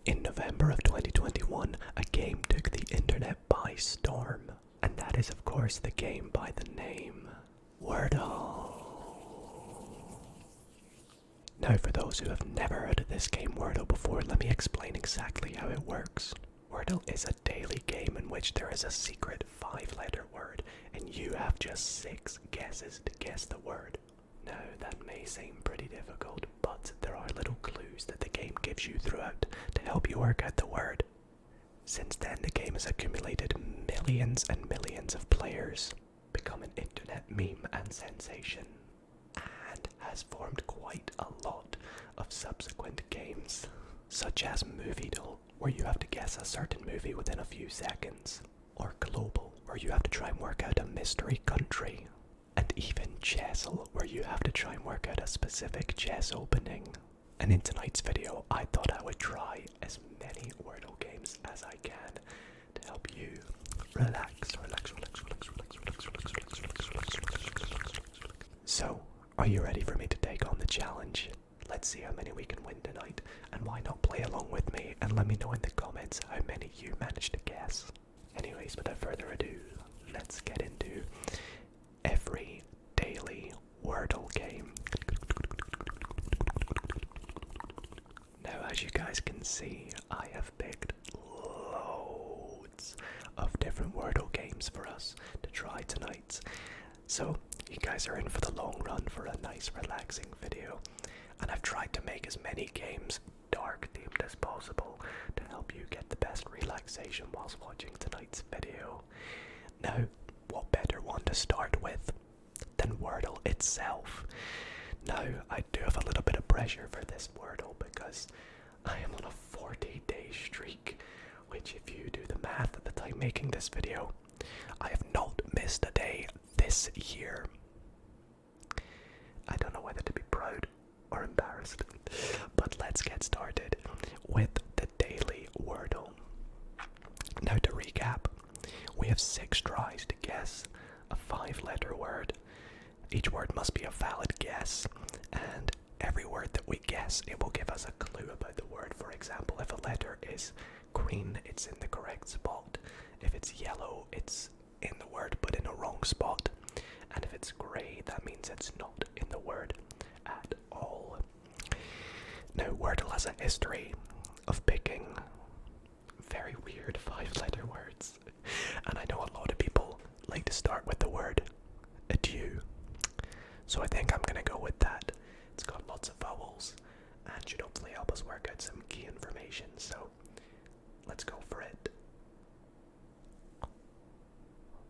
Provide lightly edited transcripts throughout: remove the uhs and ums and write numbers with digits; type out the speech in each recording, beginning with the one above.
In November of 2021, a game took the internet by storm, and that is of course the game by the name Wordle. Now for those who have never heard of this game Wordle before, let me explain exactly how it works. Wordle is a daily game in which there is a secret 5-letter word, and you have just 6 guesses to guess the word. Now that may seem pretty difficult, but there are little clues that the game gives you throughout to help you work out the word. Since then, the game has accumulated millions and millions of players, become an internet meme and sensation, and has formed quite a lot of subsequent games, such as Moviedle, where you have to guess a certain movie within a few seconds, or Globle, where you have to try and work out a mystery country, and even Chessle, where you have to try and work out a specific chess opening. And in tonight's video, I thought I would try as many Wordle games as I can to help you relax. So, are you ready for me to take on the challenge? Let's see how many we can win tonight, and why not play along with me and let me know in the comments how many you managed to guess. Anyways, without further ado, let's get into every daily Wordle game. Now, as you guys can see, I have picked loads of different Wordle games for us to try tonight. So, you guys are in for the long run for a nice relaxing video. And I've tried to make as many games dark themed as possible to help you get the best relaxation whilst watching tonight's video. Now, what better one to start with than Wordle itself? Now, I do have a little bit of pressure for this Wordle because I am on a 40-day streak, which if you do the math at the time making this video, I have not missed a day this year. I don't know whether to be proud or embarrassed, but let's get started with the daily Wordle. Now to recap, we have 6 tries to guess a 5-letter word. Each word must be a valid guess, and every word that we guess, it will give us a clue about the word. For example, if a letter is green, it's in the correct spot. If it's yellow, it's in the word but in a wrong spot. And if it's grey, that means it's not in the word at all. Now, Wordle has a history of picking very weird 5-letter words. And I know a lot of people like to start with the word adieu. So I think I'm going to go with that. It's got lots of vowels and should hopefully help us work out some key information. So let's go for it.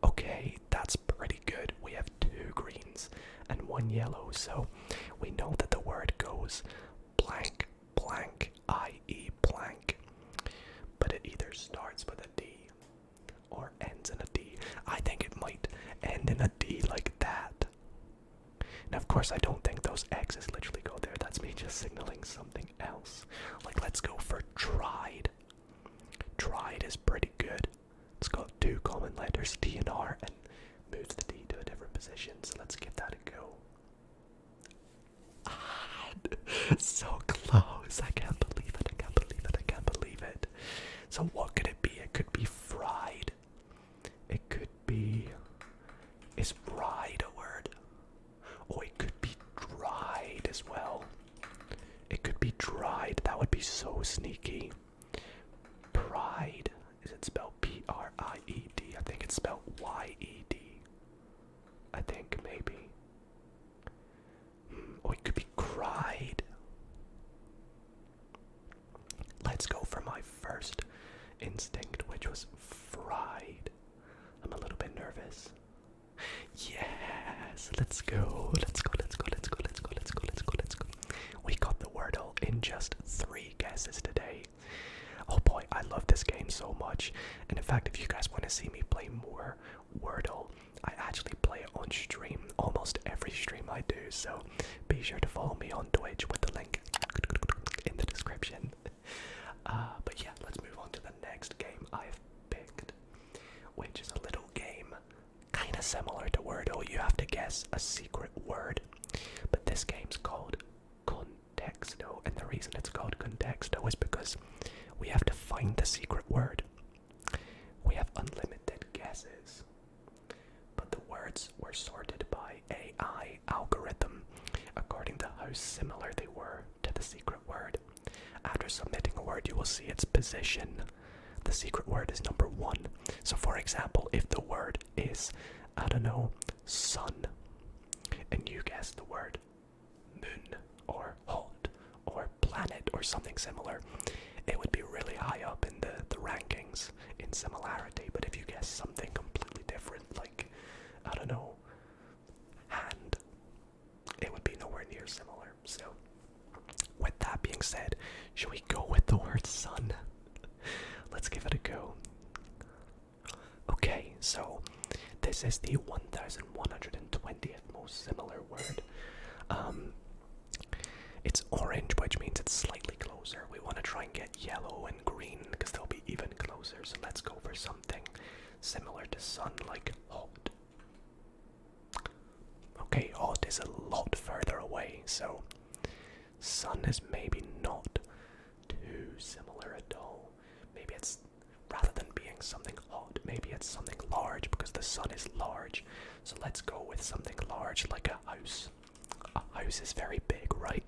Okay, that's pretty good. We have 2 greens and 1 yellow, so we know that the word goes blank, blank, i.e. blank. But it either starts with a D or ends in a D. I think it might end in a D like that. Now, of course, I don't think those X's literally go there. That's me just signaling something else. Like, let's go for tried. Tried is pretty good. It's got 2 common letters, T and R, and moves the D to a different position, so let's give that a go. So close. I can't believe it. I can't believe it. I can't believe it. So what could it be? It could be fried. It could be... Is ride a word? Oh, it could be dried as well. It could be dried. That would be so sneaky. Pride. Is it spelled P-R-I-E-D? I think it's spelled Y-E-D. I think, maybe. Oh, it could be cried. Let's go for my first instinct, which was fried. I'm a little bit nervous. Yes, let's go. Let's go, let's go, let's go, let's go, let's go, let's go, let's go. We got the Wordle in just 3 guesses today. Oh boy, I love this game so much. And in fact, if you guys want to see me play more Wordle, I actually play it on stream, almost every stream I do, so be sure to follow me on Twitch with the link in the description. But yeah, let's move on to the next game I've picked, which is a little game kind of similar to Wordle. You have to guess a secret word, but this game's called Contexto, and the reason it's called Contexto is because we the secret word. We have unlimited guesses, but the words were sorted by AI algorithm according to how similar they were to the secret word. After submitting a word, you will see its position. The secret word is number 1. So for example, if the word is, I don't know, sun, and you guess the word moon or hot or planet or something similar, it would be really high up in the rankings in similarity. But if you guess something completely different, like, I don't know, hand, it would be nowhere near similar. So with that being said, should we go with the word sun? Let's give it a go. Okay, so this is the 1120th most similar word. It's orange, which means it's slightly closer. We want to try and get yellow and green because they'll be even closer. So let's go for something similar to sun, like hot. Okay, hot is a lot further away, so sun is maybe not too similar at all. Maybe it's, rather than being something hot, maybe it's something large because the sun is large. So let's go with something large, like a house. A house is very big, right?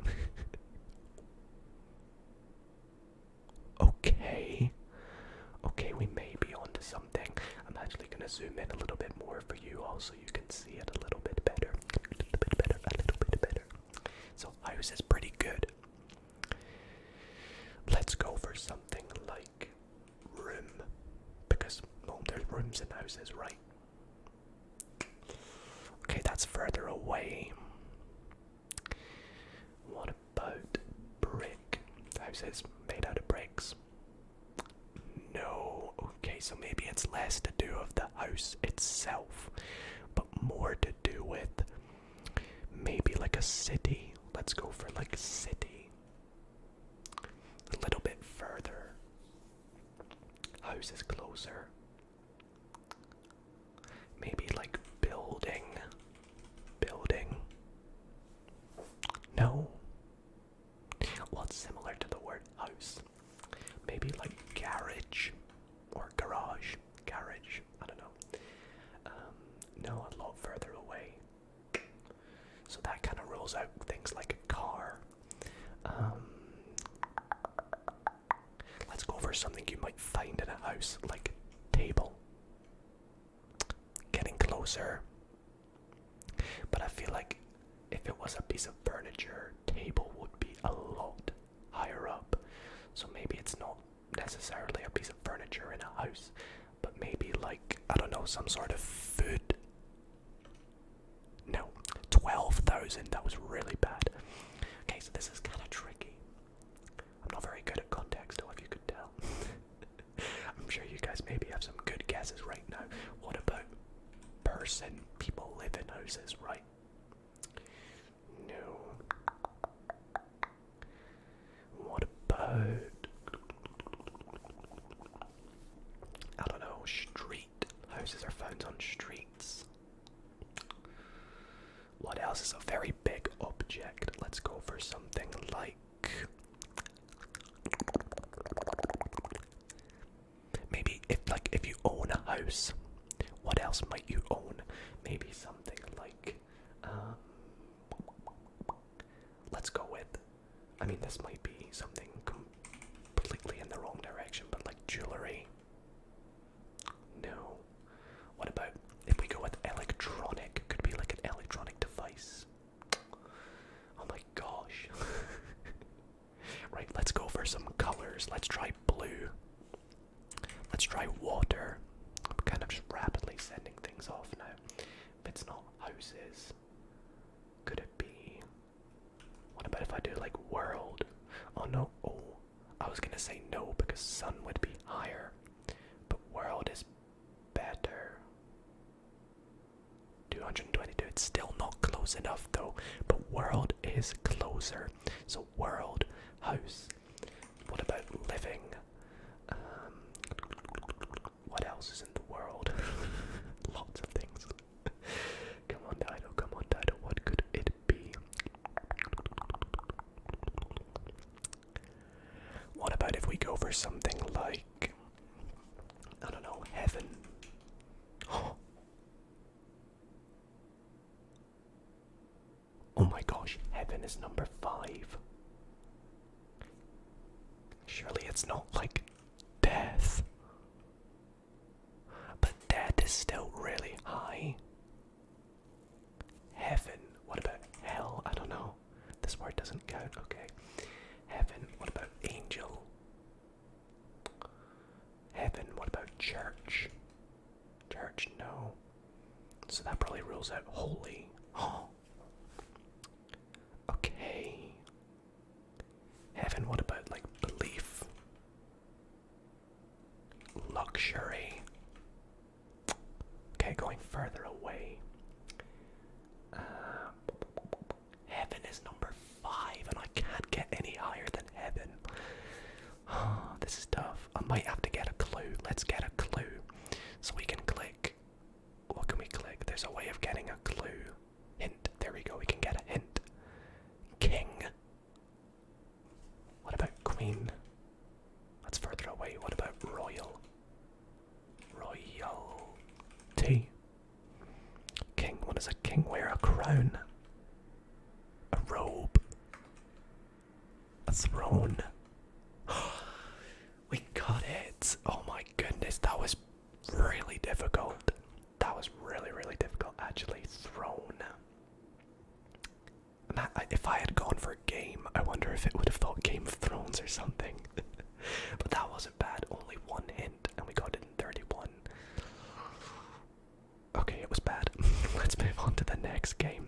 Okay, we may be onto something. I'm actually going to zoom in a little bit more for you all so you can see it a little bit better. A little bit better. So house is pretty good. Let's go for something like room, because, well, there's rooms in houses, right? Okay, that's further away. What about brick? Houses made out of bricks. No. Okay, so maybe it's less to do with the house itself, but more to do with maybe like a city. Let's go for like city. A little bit further. House is closer. Maybe like building. Building. No. What's similar to the word house? Maybe like garage or garage. Garage. I don't know. No, a lot further away. So that kind of rules out things like a car. Let's go for something you might find in a house, like table. Getting closer. But I feel like if it was a piece of furniture, table would be a lot higher up. So maybe it's not necessarily a piece of furniture in a house, but maybe like, I don't know, some sort of food. No, 12,000, that was really bad. Okay, so this is kind of tricky. I'm not very good at Contexto, if you could tell. I'm sure you guys maybe have some good guesses right now. What about person? People live in houses, right? No. What about, I don't know, street? Houses are found on streets. What else is a very big object? Let's go for something like, maybe if you own a house, what else might you own? Maybe something like, let's go with, I mean, this might be something completely in the wrong direction, but like jewelry. No. What about if we go with electronic? Could be like an electronic device. Oh my gosh. Right, let's go for some colors. Let's try blue. Let's try water. I'm kind of just rapidly sending things off now. If it's not houses, could it be? What about if I do like world? Oh no, oh, I was gonna say no because sun would be higher, but world is better. 222, it's still not close enough though, but world is closer. So world, house. What about living? What else is in the world? Lots of things. Come on, Dido, what could it be? What about if we go for something like is number 5. Surely it's not like death. But death is still really high. Heaven. What about hell? I don't know. This word doesn't count. Okay. Heaven. What about angel? Heaven. What about church? Church, no. So that probably rules out holy. Oh. Okay. Heaven, what about like belief? Luxury. Okay, going further away. Heaven is number 5, and I can't get any higher than heaven. This is tough. I might have to get a clue. Let's get a clue. So we can click. What can we click? There's a way of getting a clue. Hint. There we go. We can get a hint. King. What about queen? That's further away. What about royal? Royalty. King. What does a king wear? A crown. A robe. A throne. We got it. Oh my goodness, that was really difficult. That was really, really difficult, actually. Throne. If I had gone for game, I wonder if it would have thought Game of Thrones or something. But that wasn't bad. Only 1 hint, and we got it in 31. Okay, it was bad. Let's move on to the next game,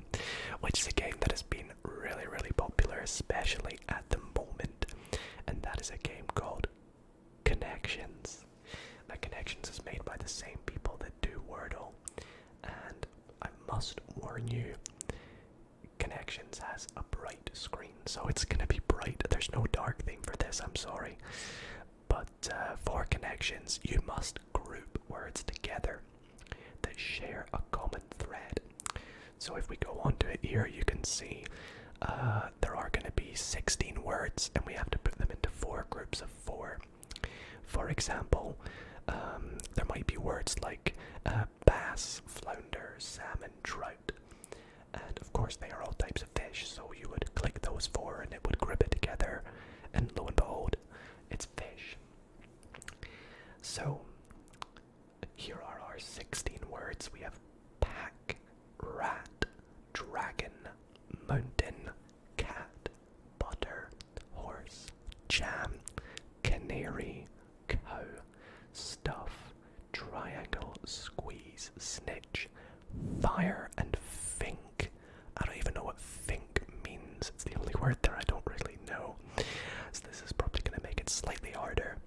which is a game that has been really, really popular, especially at the moment. And that is a game called Connections. Now, Connections is made by the same people that do Wordle. And I must warn you, Connections has a bright screen, so it's going to be bright. There's no dark theme for this, I'm sorry. But for Connections, you must group words together that share a common thread. So if we go onto it here, you can see there are going to be 16 words, and we have to put them into 4 groups of 4. For example, there might be words like bass, flounder, salmon, trout. And of course they are all types of fish, so you would click those 4 and it would group it together, and lo and behold, it's fish. So here are our 16 words. We have pack, rat, dragon, mountain, cat, butter, horse, jam, canary, cow, stuff, triangle, squeeze, snitch, fire, and fink. I don't even know what fink means. It's the only word there I don't really know. So this is probably going to make it slightly harder.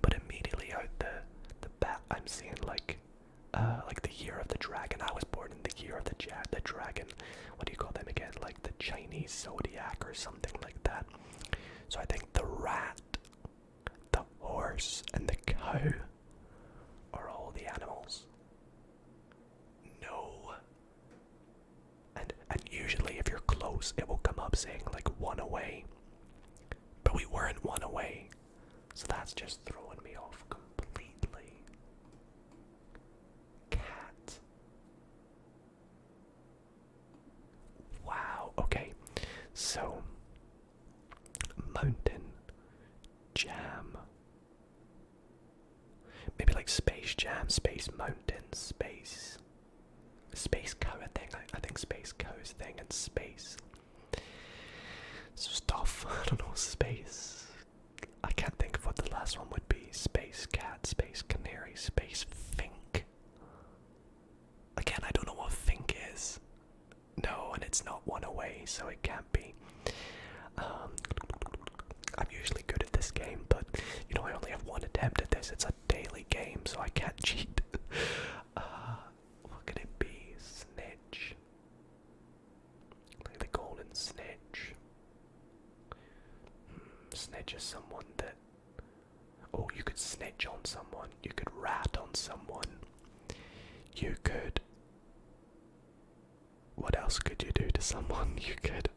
But immediately out the bat, I'm seeing like the year of the dragon. I was born in the year of the dragon. What do you call them again? Like the Chinese zodiac or something like that. So I think the rat, the horse, and the cow are all the animals. No. And usually if you're close, it will come up saying like 1 away. But we weren't 1 away. So that's just throwing me off completely. Cat. Wow, okay. So, mountain, jam. Maybe like Space Jam, Space Mountain, Space Cow, I think Space Cow's thing, and space. Stuff, I don't know, space. I can't think of what the last one would be. Space cat, space canary, space fink. Again, I don't know what fink is. No, and it's not 1 away, so it can't be. I'm usually good at this game, but you know, I only have 1 attempt at this. It's a daily game, so I can't cheat. What could it be? Snitch. Like the golden snitch. Snitch is someone that... Oh, you could snitch on someone. You could rat on someone. You could... What else could you do to someone? You could...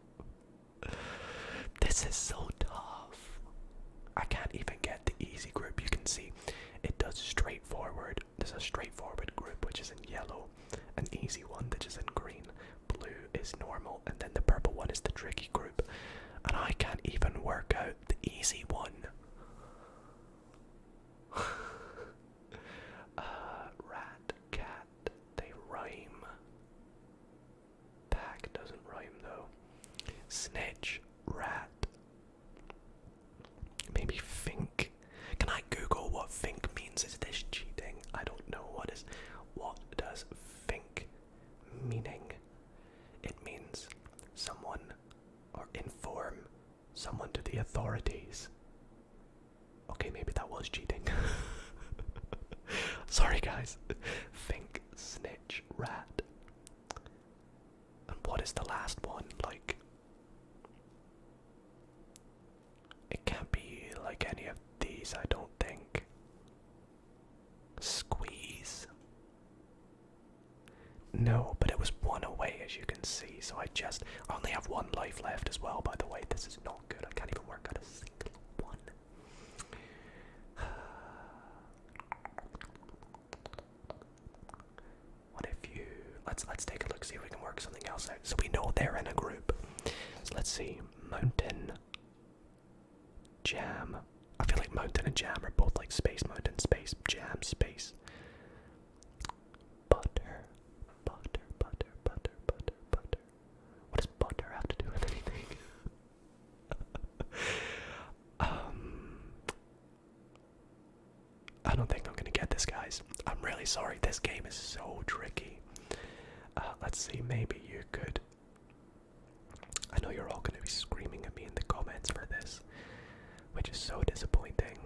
This is so tough. I can't even get the easy group. You can see it does straightforward. There's a straightforward group which is in yellow, an easy one which is in green, blue is normal, and then the purple one is the tricky group. was cheating. Sorry guys. Think, snitch, rat. And what is the last one? Like, it can't be like any of these, I don't think. Squeeze. No, but it was one away, as you can see, so I only have one life left as well, by the way. This is not good. I can't even work out a single one. What if you... Let's take a look, see if we can work something else out. So we know they're in a group. So let's see. Mountain. Jam. I feel like mountain and jam are both like space, mountain, space, jam, space. Butter. Butter, butter, butter, butter, butter. What does butter have to do with anything? I don't think I'm gonna get this, guys. I'm really sorry. This game is so tricky. Let's see, maybe you could... I know you're all gonna be screaming at me in the comments for this, which is so disappointing.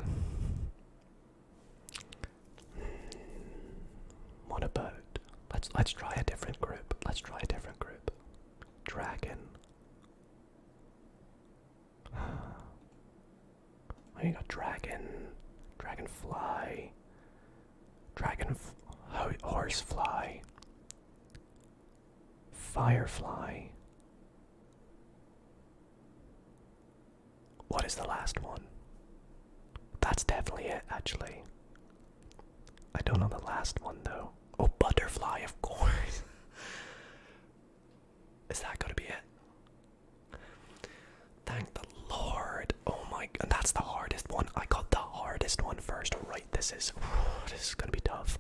What about... Let's try a different group. Let's try a different group. Dragon. We got dragon, dragonfly, horsefly, firefly. What is the last one? That's definitely it, actually. I don't know the last one, though. Oh, butterfly, of course. Is that gonna be it? Thank the Lord. Oh my god, that's the hardest one. I got the hardest one first. Right, this is gonna be tough.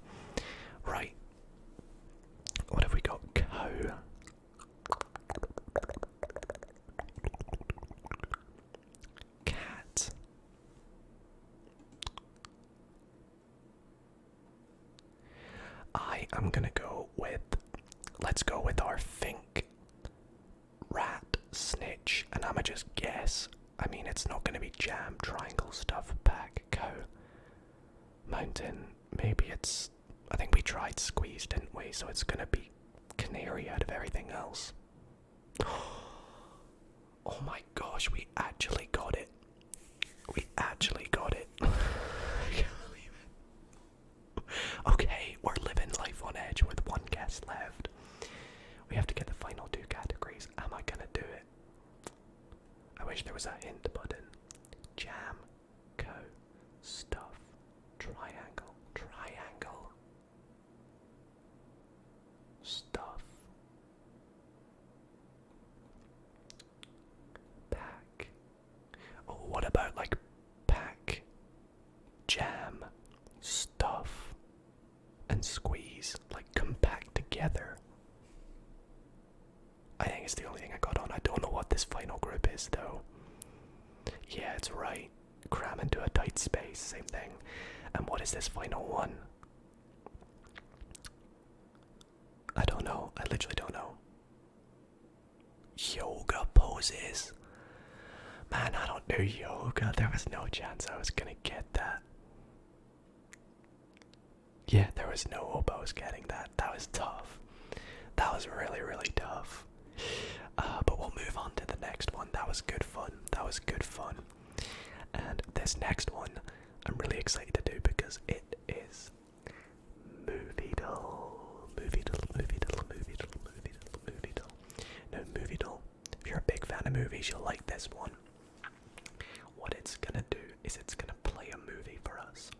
Right. What have we got? Cow. Cat. I am gonna go with, let's go with our think, rat, snitch, and I'ma just guess. I mean, it's not gonna be jam, triangle, stuff, pack, cow, mountain. Maybe it's, I think we tried squeeze, didn't we? So it's gonna be canary out of everything else. Oh my gosh, we actually got it. We actually got it. I can't believe it. Okay, we're living life on edge with one guess left. We have to get the final two categories. Am I gonna do it? I wish there was a hint button. Jam, cow, stuff, triangle, triangle, stuff, pack. Oh, what about like pack, jam, stuff, and squeeze, like compact together? I think it's the only thing I got on. I don't know what this final group is, though. Yeah, it's right. Cram into a tight space, same thing. And what is this final one? I don't know. I literally don't know. Yoga poses. Man, I don't do yoga. There was no chance I was gonna get that. Yeah, there was no hope I was getting that. That was tough. That was really, really tough. But we'll move on to the next one. That was good fun. That was good fun. And this next one, I'm really excited to do because it is Moviedle. Moviedle, Moviedle, Moviedle, Moviedle, Moviedle. No, Moviedle. If you're a big fan of movies, you'll like this one. What it's gonna do is it's gonna play a movie for us.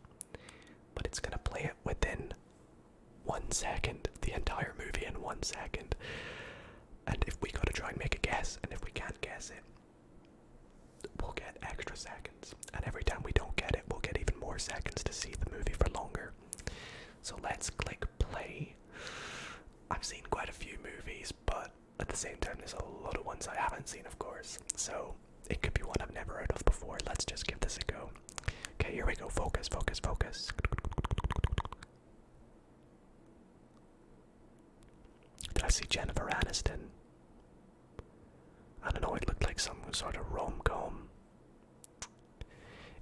But it's gonna play it within 1 second. The entire movie in 1 second. And if we gotta try and make a guess, and if we can't guess it, we'll get extra seconds. And every time we don't get it, we'll get even more seconds to see the movie for longer. So let's click play. I've seen quite a few movies, but at the same time, there's a lot of ones I haven't seen, of course. So it could be one I've never heard of before. Let's just give this a go. Okay, here we go. Focus, focus, focus. Did I see Jennifer Aniston? I don't know, it looked like some sort of rom-com.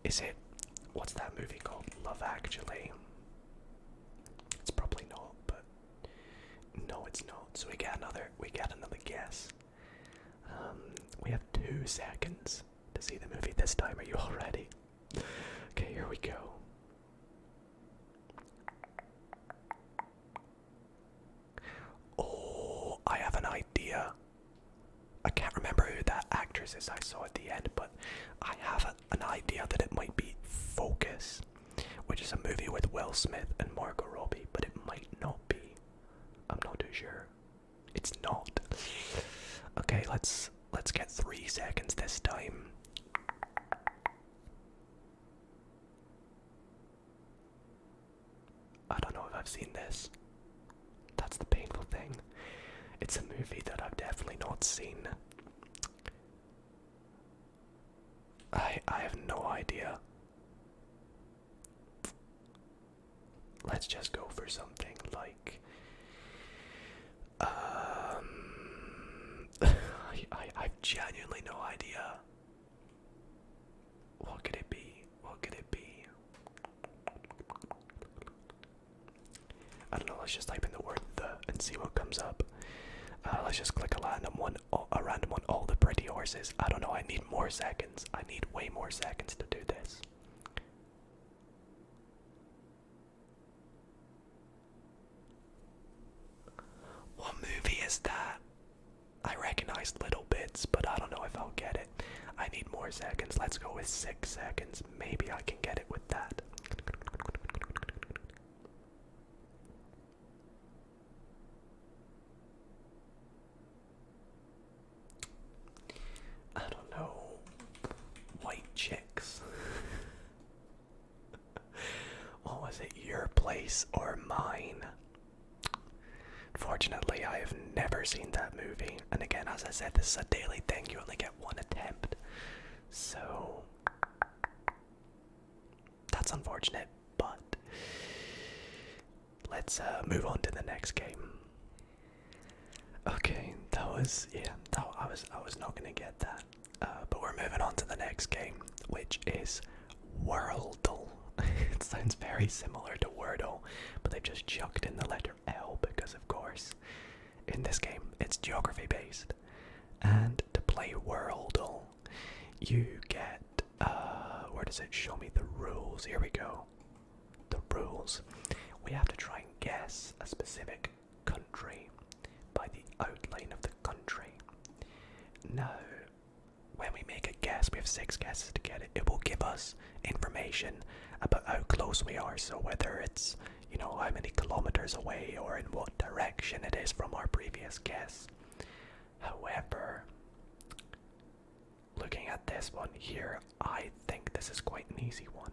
Is it... What's that movie called Love Actually. It's probably not, but no, it's not. So we get another guess. We have 2 seconds to see the movie this time. Are you all ready? Okay, here we go. Oh, I have an idea. I can't remember who that actress is I saw at the end, but I have an idea that it might be Focus, which is a movie with Will Smith and Margot Robbie, but it might not be. I'm not too sure. It's not. Okay, let's get 3 seconds this time. I don't know if I've seen this. That's the painful thing. It's a movie that I've definitely not seen. I have no idea. Let's just go for something like I've genuinely no idea. What could it be? What could it be? I don't know, let's just type in the word "the" and see what comes up. Let's just click a random one, all the pretty horses. I don't know, I need more seconds. I need way more seconds to do this. What movie is that? I recognize little bits, but I don't know if I'll get it. I need more seconds. Let's go with 6 seconds. Maybe I can get it with that. I don't know. White chicks. What was it? Your place or mine? Fortunately, I have never seen that movie. And again, as I said, this is a daily thing. You only get 1 attempt. So that's unfortunate, but let's move on to the next game. Okay, I was not gonna get that. But we're moving on to the next game, which is Worldle. It sounds very similar to Wordle, but they've just chucked in the letter L because, of course, in this game it's geography based. And to play Worldle, you get where does it show me the rules? Here we go. The rules. We have to try and guess a specific country by the outline of the country. Now, when we make a guess, we have 6 guesses to get it. It will give us information about how close we are. So whether it's, you know, how many kilometers away or in what direction it is from our previous guess. However, looking at this one here, I think this is quite an easy one.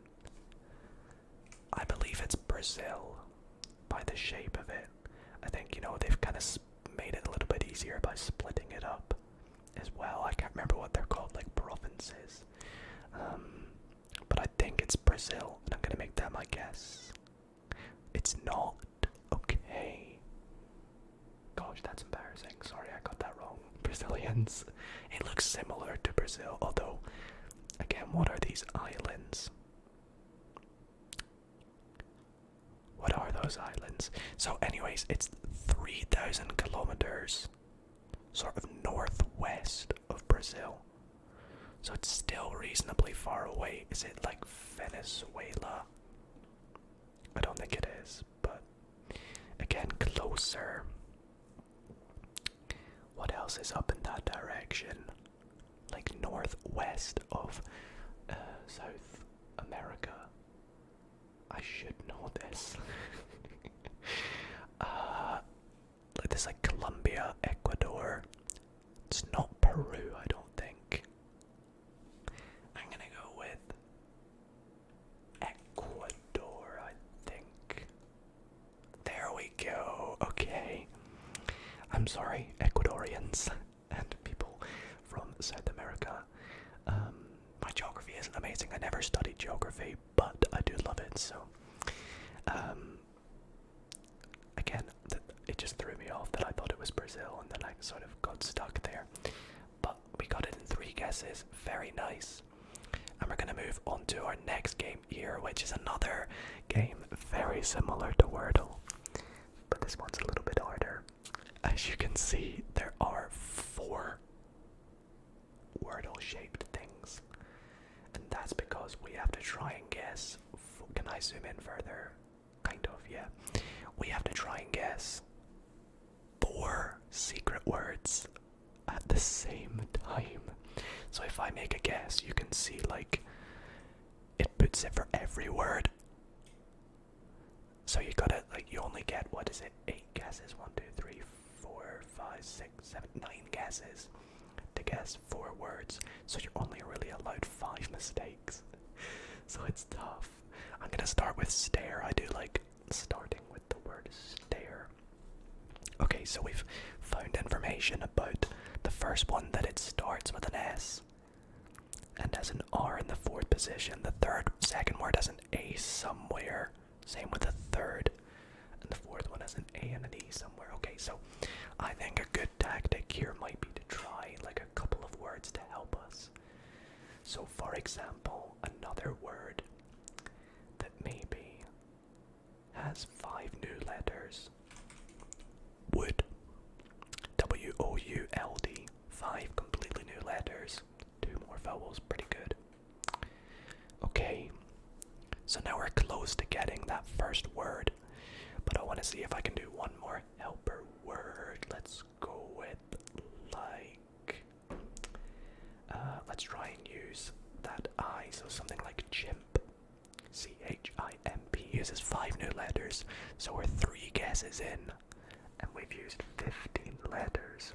I believe it's Brazil by the shape of it. I think, you know, they've kind of made it a little bit easier by splitting it up as well. I can't remember what they're called, like provinces. But I think it's Brazil, and I'm going to make that my guess. It's not. Okay. Gosh, that's embarrassing. Sorry, I got that wrong. Brazilians. It looks similar to Brazil, although, again, what are these islands? What are those islands? So anyways, it's 3,000 kilometers sort of northwest of Brazil. So it's still reasonably far away. Is it like Venezuela? I don't think it is, but again, closer. What else is up in that direction? Like northwest of South America. I should know this. Like this, like Colombia, Ecuador. It's not Peru, I don't think. I'm gonna go with Ecuador, I think. There we go. Okay. I'm sorry, Ecuadorians and people from South America. My geography isn't amazing. I never studied geography, but I do love it. So, again, it just threw me off that I thought it was Brazil, and then I sort of got stuck there. But we got it in 3 guesses. Very nice. And we're going to move on to our next game here, which is another game very similar to Wordle, but this one's a little bit harder. As you can see, there are 4 Wordle shaped things, and that's because we have to try and guess. Can I zoom in further? Kind of, yeah. We have to try and guess 4 secret words at the same time. So if I make a guess, you can see like it puts it for every word. So you gotta, like, you only get, what is it, 8 guesses? 1, 2, 3, 4, 5, 6, 7, 9 guesses to guess 4 words. So you're only really allowed 5 mistakes. So it's tough. I'm gonna start with stare. I do like starting with the word stare. Okay, so we've found information about the first one, that it starts with an S and has an R in the 4th position. The second word has an A somewhere. Same with the third. And the 4th one has an A and an E somewhere. Okay, so I think a good tactic here might be to try like a couple of words to help us. So for example, another word that maybe has 5 new letters. Would. W-O-U-L-D. 5 completely new letters. 2 more vowels. Pretty good. Okay. So now we're close to getting that first word. But I want to see if I can do one more helper word. Let's go with, like... let's try and use that I. So something like chimp. C-H-I-M-P uses 5 new letters. So we're 3 guesses in. And we've used 15 letters.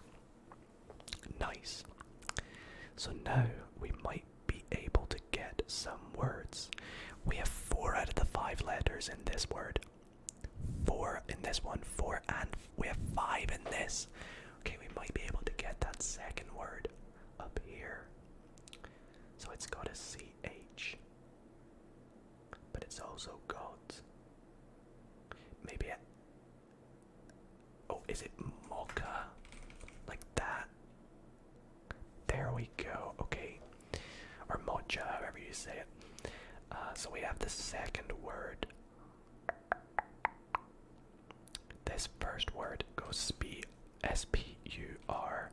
Nice. So now we might be able to get some words. We have 4 out of the 5 letters in this word. 4 in this one, 4, and we have 5 in this. Okay, we might be able to get that second word up here. So it's got a CH. But it's also got maybe a... Oh, is it mocha? Like that? There we go. Okay. Or mocha, however you say it. So we have the second word. This first word goes S-P-U-R.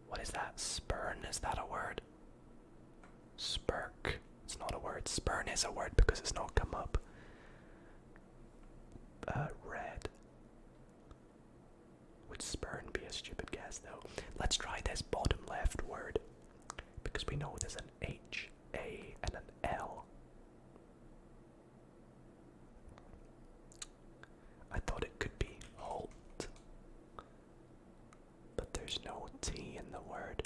What is that? Spurn? Is that a word? Spurk. It's not a word. Spurn is a word because it's not come up. Red. Would spurn be a stupid guess though? Let's try this bottom left word, because we know there's an H, A, and an L. I thought it could be halt, but there's no T in the word.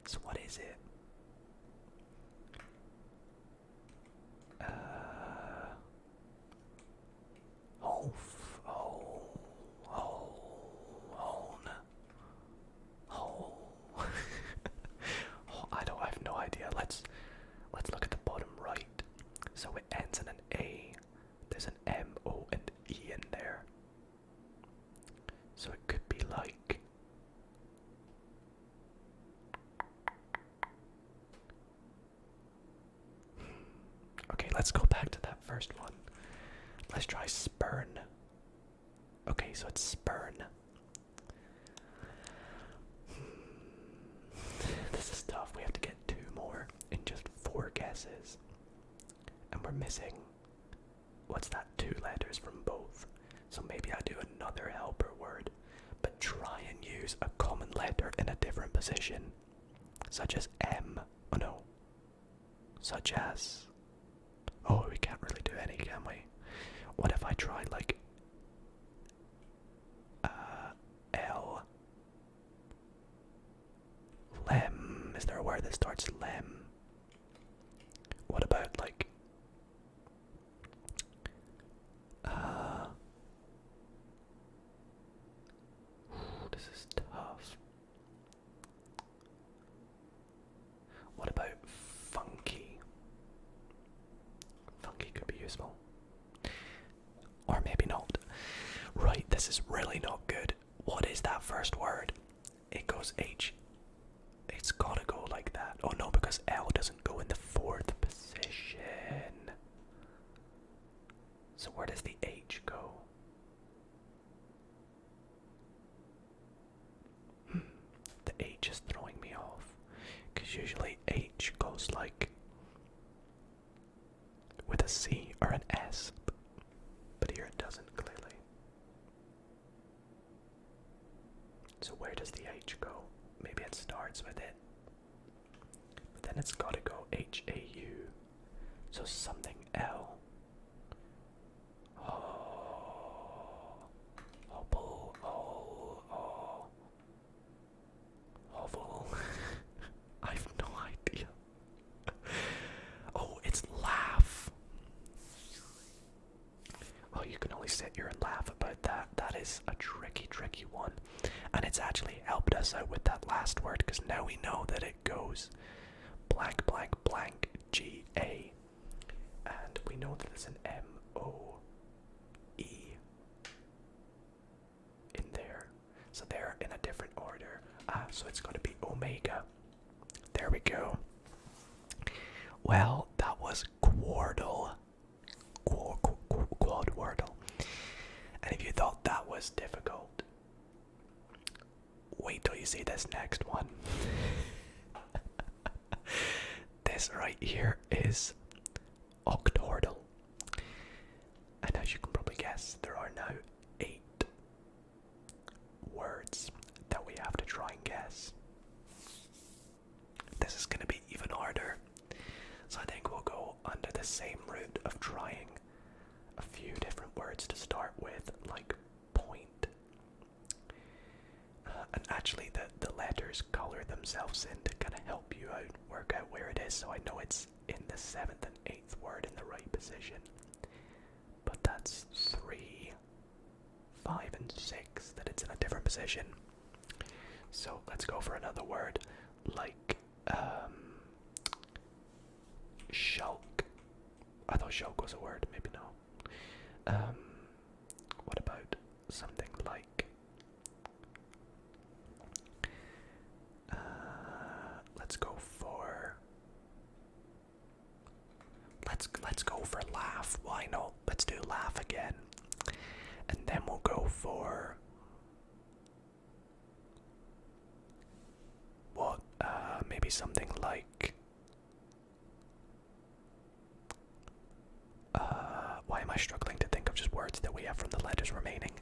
So what is it? I have no idea. Let's look at the bottom right. So it ends in an A. There's an M, O, and E in there. So it could be like... Okay, let's go back to that first one. Let's try spurn. Okay, so it's spurn. This is tough. We have to get 2 more in just 4 guesses. And we're missing... What's that? 2 letters from both. So maybe I do another helper word, but try and use a common letter in a different position. Such as M. Oh no. Such as... Oh, we can't really do any, can we? What if I try like... L. Lem. Is there a word that starts lem? What about like... This is tough. What about funky? Funky could be useful. Or maybe not. Right, this is really not good. What is that first word? It goes H. It's got a C or an S, but here it doesn't clearly. So where does the H go? Maybe it starts with it, but then it's got to go H-A-U. So something L. Hovel. I have no idea. Oh, it's laugh. Oh, you can only sit here and laugh about that. That is a tricky one. And it's actually helped us out with that last word, because now we know that it goes blank, blank, blank, G-A. And we know that there's an M-O-E in there. So they're in a different order. So it's going to be omega. There we go. Well, that was Quordle. Wordle. And if you thought that was difficult, wait till you see this next one. This right here is Octordle. And as you can probably guess, there are now 8 words that we have to try and guess. This is going to be even harder. So I think we'll go under the same route of trying a few different words to start with, like point. And actually the letters color themselves in to kind of help you out, work out where it is, so I know it's in the 7th and 8th word in the right position. But that's 3, 5, and 6 that it's in a different position. So let's go for another word, like shulk. I thought shulk was a word, maybe no. What about something like let's go for laugh. Why not? Let's do laugh again. And then we'll go for what? Maybe something like why am I struggling to think of just words that we have from the letters remaining?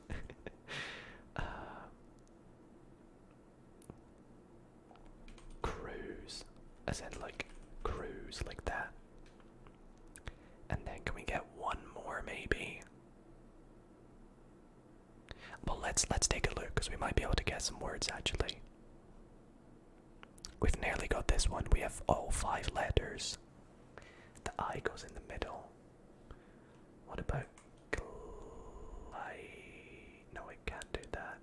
Cruise, as in like cruise, like that. And then can we get one more maybe? Well, let's take a look, because we might be able to get some words actually. We've nearly got this one. We have all 5 letters. The I goes in the middle. What about no, I can't do that.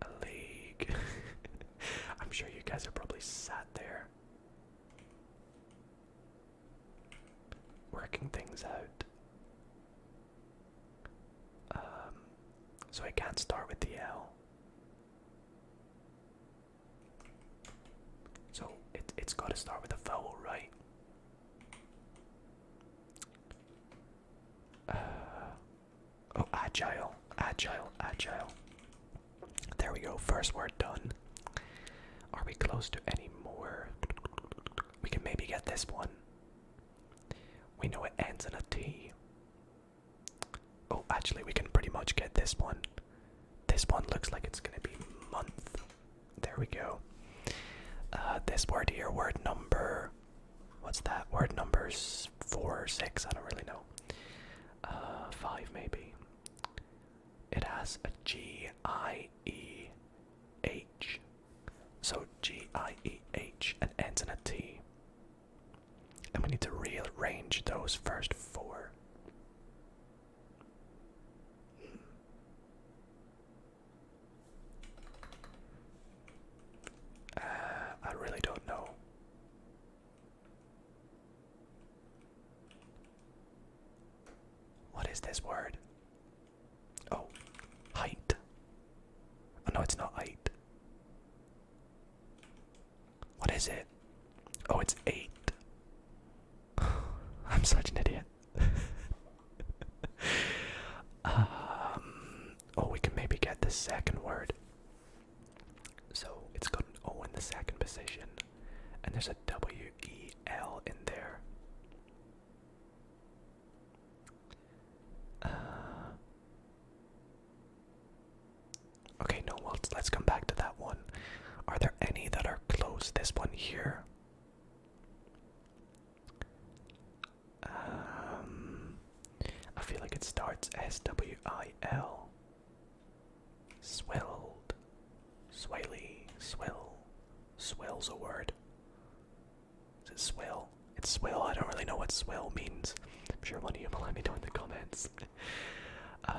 A league. I'm sure you guys are probably sat there working things out. So I can't start with the L. So it's got to start with a vowel, right? Oh, agile. There we go, first word done. Are we close to any more? We can maybe get this one. We know it ends in a T. Oh, actually, we can pretty much get this one. This one looks like it's gonna be month. There we go. This word here, word number... What's that? Word number 4 or 6, I don't really know. 5 maybe. It has a G-I-E-H. So G-I-E-H and ends in a T. And we need to rearrange those first 4. I really don't know. What is this word? Oh, height. Oh no, it's not height. What is it? Oh, it's 8. I'm such an idiot. Oh, we can maybe get the second word. So it's got an O in the second position. And there's a W-E-L in there. Okay, no, well, let's come back to that one. Are there any that are close? This one here. I feel like it starts S-W-I-L. Swelled. Swaley. Swill. Swill's a word. Is it swill? It's swill. I don't really know what swill means. I'm sure one of you will let me know in the comments.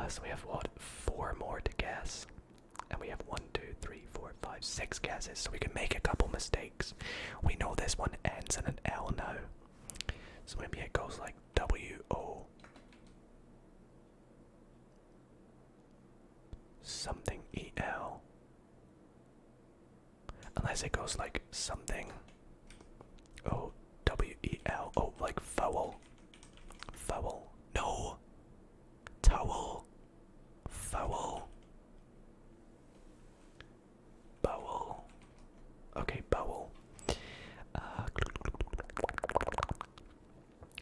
So we have what? 4 more to guess. And we have 1, 2, 3, 4, 5, 6 guesses. So we can make a couple mistakes. We know this one ends in an L now. So maybe it goes like W-O. Something E-L. Unless it goes like something O-W-E-L. Oh, like foul. Foul. No. Towel. Foul. Bowel. Okay, bowel.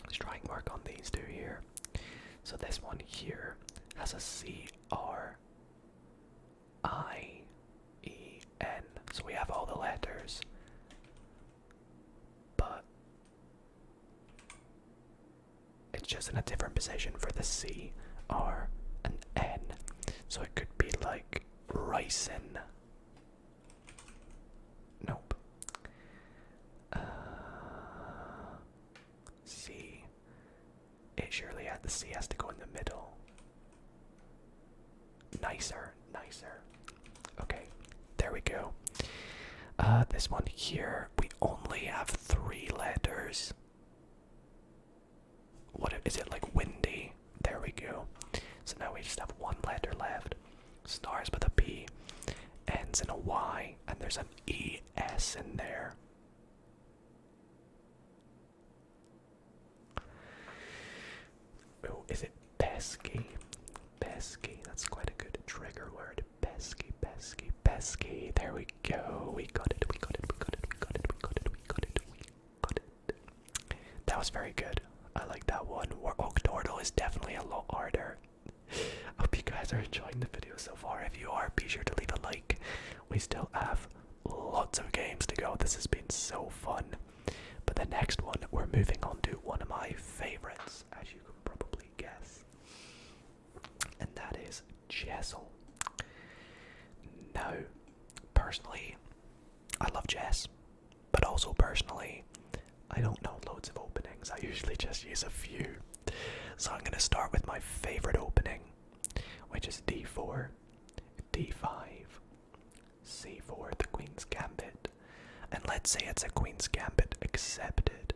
Let's try and work on these two here. So this one here has a C-R-I-E-N. So we have all the letters. But it's just in a different position for the C, R, and N. So it could be like ricin. Nope. C. It surely had the C has to go in the middle. Nicer. Okay, there we go. This one here, we only have 3 letters. What is it, like windy? There we go. So now we just have 1 letter left. Starts with a P, ends in a Y, and there's an E-S in there. Oh, is it pesky? Pesky, that's quite a good trigger word. Pesky, pesky, pesky. There we go. We got it. That was very good. I like that one. Octordle is definitely a lot harder. Hope you guys are enjoying the video so far. If you are, be sure to leave a like. We still have lots of games to go. This has been so fun. But the next one, we're moving on to one of my favorites, as you can probably guess. And that is Chessle. Now, personally, I love chess. But also personally, I don't know loads of openings. I usually just use a few. So I'm going to start with my favorite opening, which is D4, D5, C4, the Queen's Gambit. And let's say it's a Queen's Gambit accepted.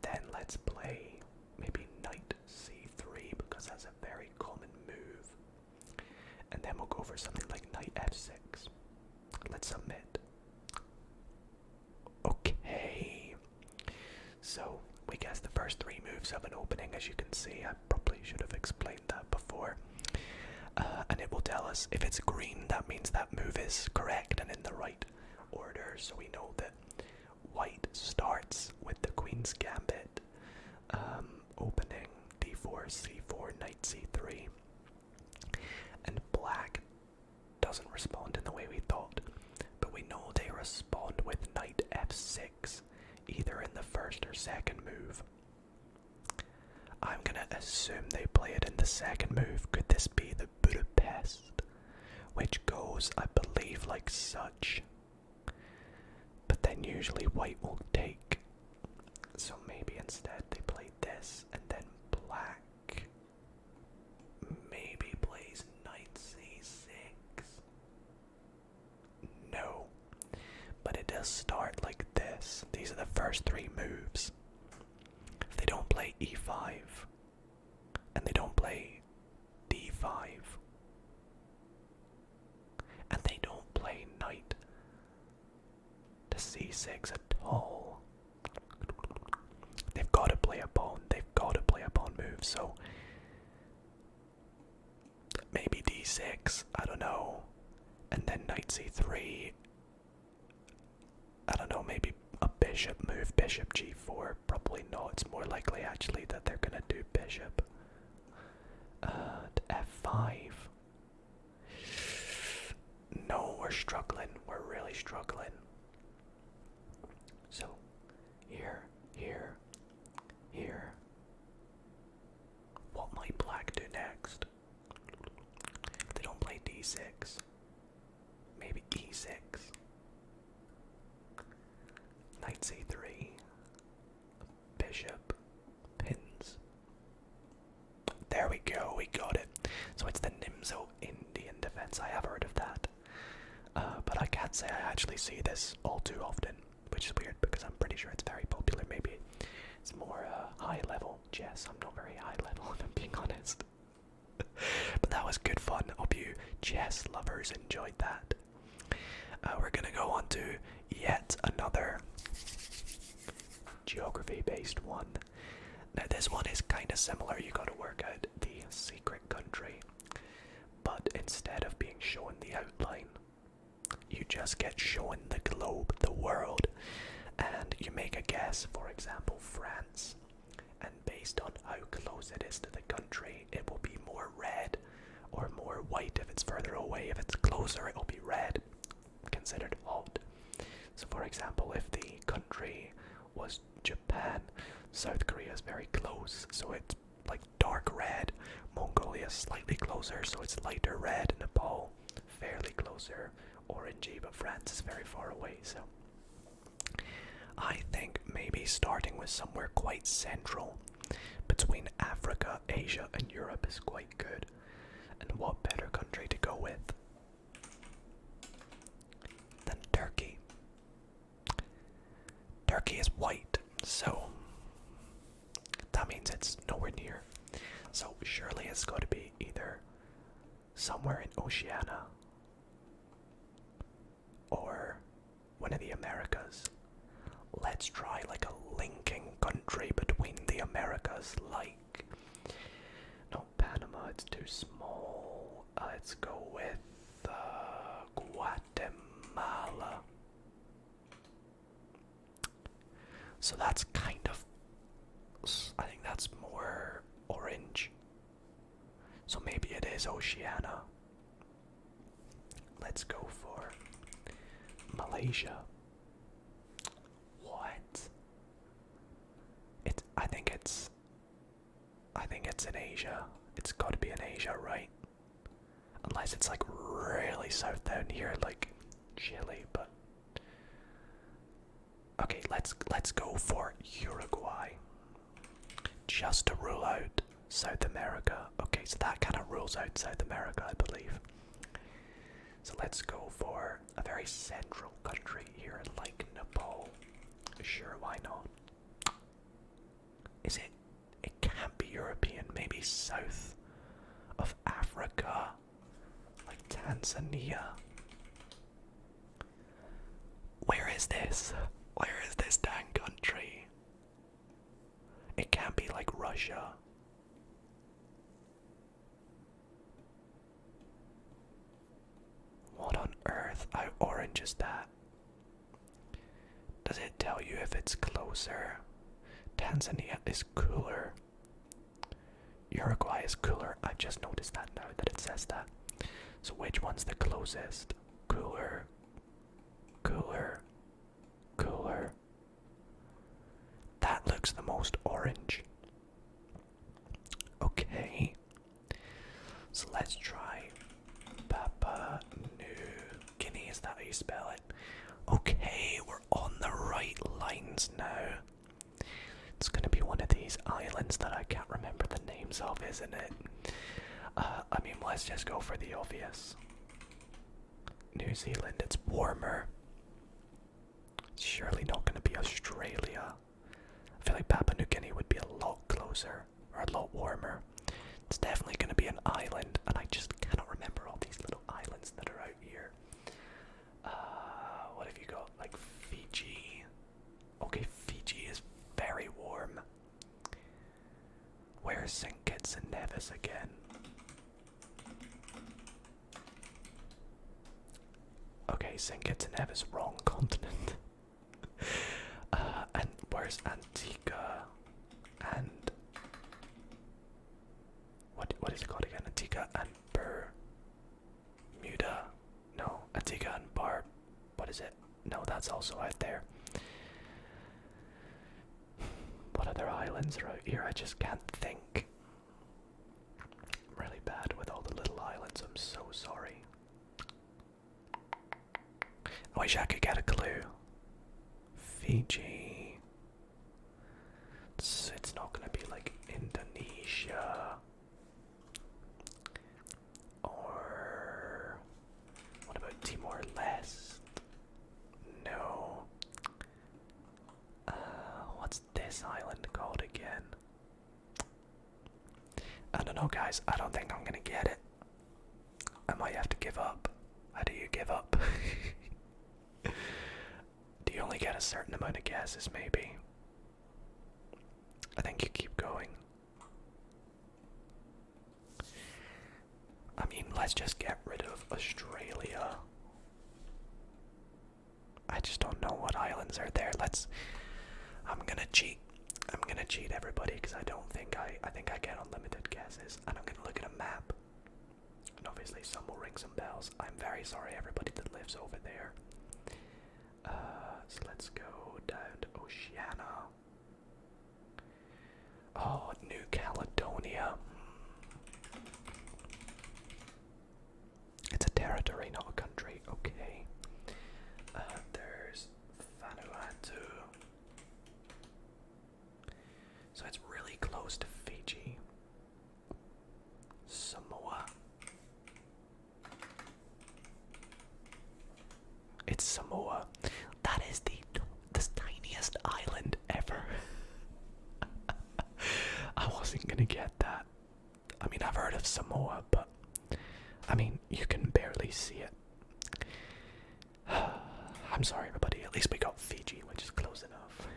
Then let's play maybe Knight C3 because that's a very common move. And then we'll go for something like Knight F6. Let's submit. Okay. So we guess the first 3 moves of an opening, as you can see. I probably should have explained that before. And it will tell us if it's green, that means that move is correct and in the right order. So we know that white starts with the Queen's Gambit, opening D4, C4, Knight C3. And black doesn't respond in the way we thought, but we know they respond with Knight F6, either in the first or second move. I'm gonna assume they play it in the second move. Could this be the Budapest, which goes, I believe, like such? But then usually white will take. So maybe instead they play this, and then black maybe plays Knight C6. No. But it does start like this. These are the first 3 moves. If they don't play E5, and they don't play D5, and they don't play Knight to C6 at all, they've got to play a pawn. They've got to play a pawn move. So maybe D6, I don't know, and then Knight C3, I don't know, maybe a bishop move, bishop g4. Probably not. It's more likely actually that they're gonna do bishop. F5. No, we're struggling. We're really struggling. So, here, here, here. What might black do next? They don't play d6. Maybe e6. Knight c3. Bishop. Pins. There we go, we got it. So it's the Nimzo Indian defense. I have heard of that. But I can't say I actually see this all too often, which is weird because I'm pretty sure it's very popular. Maybe it's more high level chess. I'm not very high level, if I'm being honest. But that was good fun. Hope you chess lovers enjoyed that. We're gonna go on to yet another geography based one. Now this one is kind of similar. You gotta work out the secret country, but instead of being shown the outline, you just get shown the globe, the world, and you make a guess. For example, France, and based on how close it is to the country, it will be more red or more white if it's further away. If it's closer, it will be red, considered hot. So for example, if the country was Japan, South Korea is very close, so it's like dark red. Mongolia is slightly closer, so it's lighter red. Nepal, fairly closer, orangey, but France is very far away. So I think maybe starting with somewhere quite central between Africa, Asia, and Europe is quite good. And what better country to go with than Turkey? Turkey is white, so that means it's nowhere near. So surely it's got to be either somewhere in Oceania or one of the Americas. Let's try like a linking country between the Americas, like, no, Panama, it's too small. Let's go with Guatemala. So that's kind of, I think that's more orange. So maybe it is Oceania. Let's go for Malaysia. What? I think it's in Asia. It's got to be in Asia, right? Unless it's like really south down here, like Chile, but okay, let's go for Uruguay. Just to rule out South America. Okay, so that kind of rules out South America, I believe. So let's go for a very central country here, like Nepal. Sure, why not? Is it? It can't be European. Maybe south of Africa, like Tanzania. Where is this? Where is this dang country? It can't be like Russia. What on earth? How orange is that? Does it tell you if it's closer? Tanzania is cooler. Uruguay is cooler. I've just noticed that now that it says that. So which one's the closest? Cooler. Cooler. Cooler. That looks the most orange. Okay. So let's try Papua New Guinea. Is that how you spell it? Okay, we're on the right lines now. It's gonna be one of these islands that I can't remember the names of, isn't it? I mean, let's just go for the obvious. New Zealand, it's warmer. It's surely not gonna be Australia. I feel like Papua New Guinea would be a lot closer, or a lot warmer. It's definitely gonna be an island, and I just cannot remember all these little islands that are out here. What have you got? Like Fiji. Okay, Fiji is very warm. Where's St. Kitts and Nevis again? Okay, St. Kitts and Nevis, wrong continent. there's Antigua and what is it called again? Antigua and Bermuda. No, Antigua and what is it? No, that's also out there. What other islands are out here? I just can't think. I'm really bad with all the little islands. I'm so sorry. I wish I could get a clue. Fiji. It's not gonna be like Indonesia. Or what about Timor-Leste? No. What's this island called again? I don't know, guys. I don't think I'm gonna get it. I might have to give up. How do you give up? Do you only get a certain amount of guesses, maybe? I think you keep going. I mean, let's just get rid of Australia. I just don't know what islands are there. I'm gonna cheat. I'm gonna cheat everybody because I don't think I think I get unlimited guesses. And I'm gonna look at a map. And obviously some will ring some bells. I'm very sorry everybody that lives over there. So let's go down to Oceania. Oh, New Caledonia. It's a territory, not a country. Okay. There's Vanuatu. So it's really close to Fiji. Samoa. It's Samoa. That is the tiniest island ever. I wasn't gonna get that. I mean, I've heard of Samoa, but I mean, you can barely see it. I'm sorry, everybody. At least we got Fiji, which is close enough.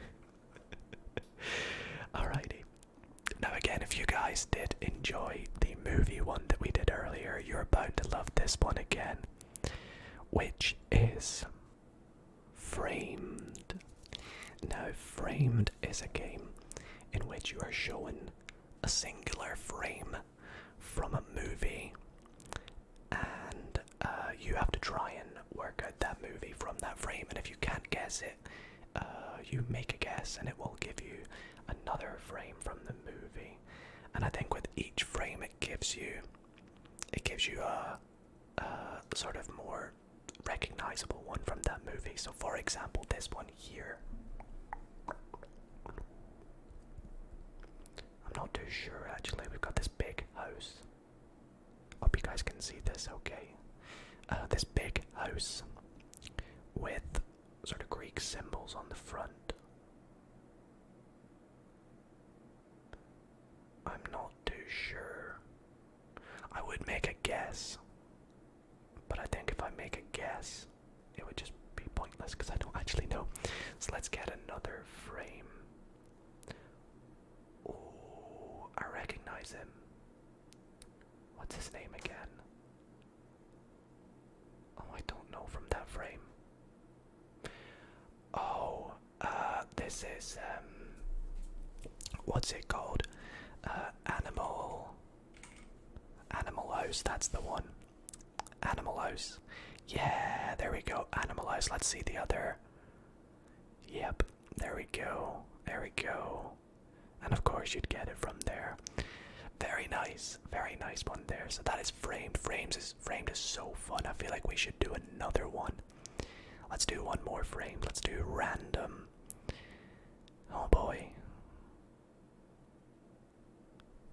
Alrighty. Now, again, if you guys did enjoy the movie one that we did earlier, you're about to love this one again, which is Framed. Now, Framed is a game in which you are shown a singular frame from a movie, and you have to try and work out that movie from that frame, and if you can't guess it, you make a guess and it will give you another frame from the movie. And I think with each frame it gives you a sort of more recognizable one from that movie. So for example, this one here, I'm not too sure actually. We've got this big house. Hope you guys can see this okay. This big house with sort of Greek symbols on the front. I'm not too sure. I would make a guess, but I think if I make a guess, it would just be pointless because I don't actually know. So let's get another frame. Oh, I recognize him. What's his name again? Oh, I don't know from that frame. Oh, this is, what's it called? Animal House, that's the one. Animal House. Yeah, there we go, Animal House. Let's see the other. Yep, there we go, there we go. And of course you'd get it from there. Very nice one there. So that is Framed. Framed is so fun. I feel like we should do another one. Let's do one more frame. Let's do Random. Oh boy.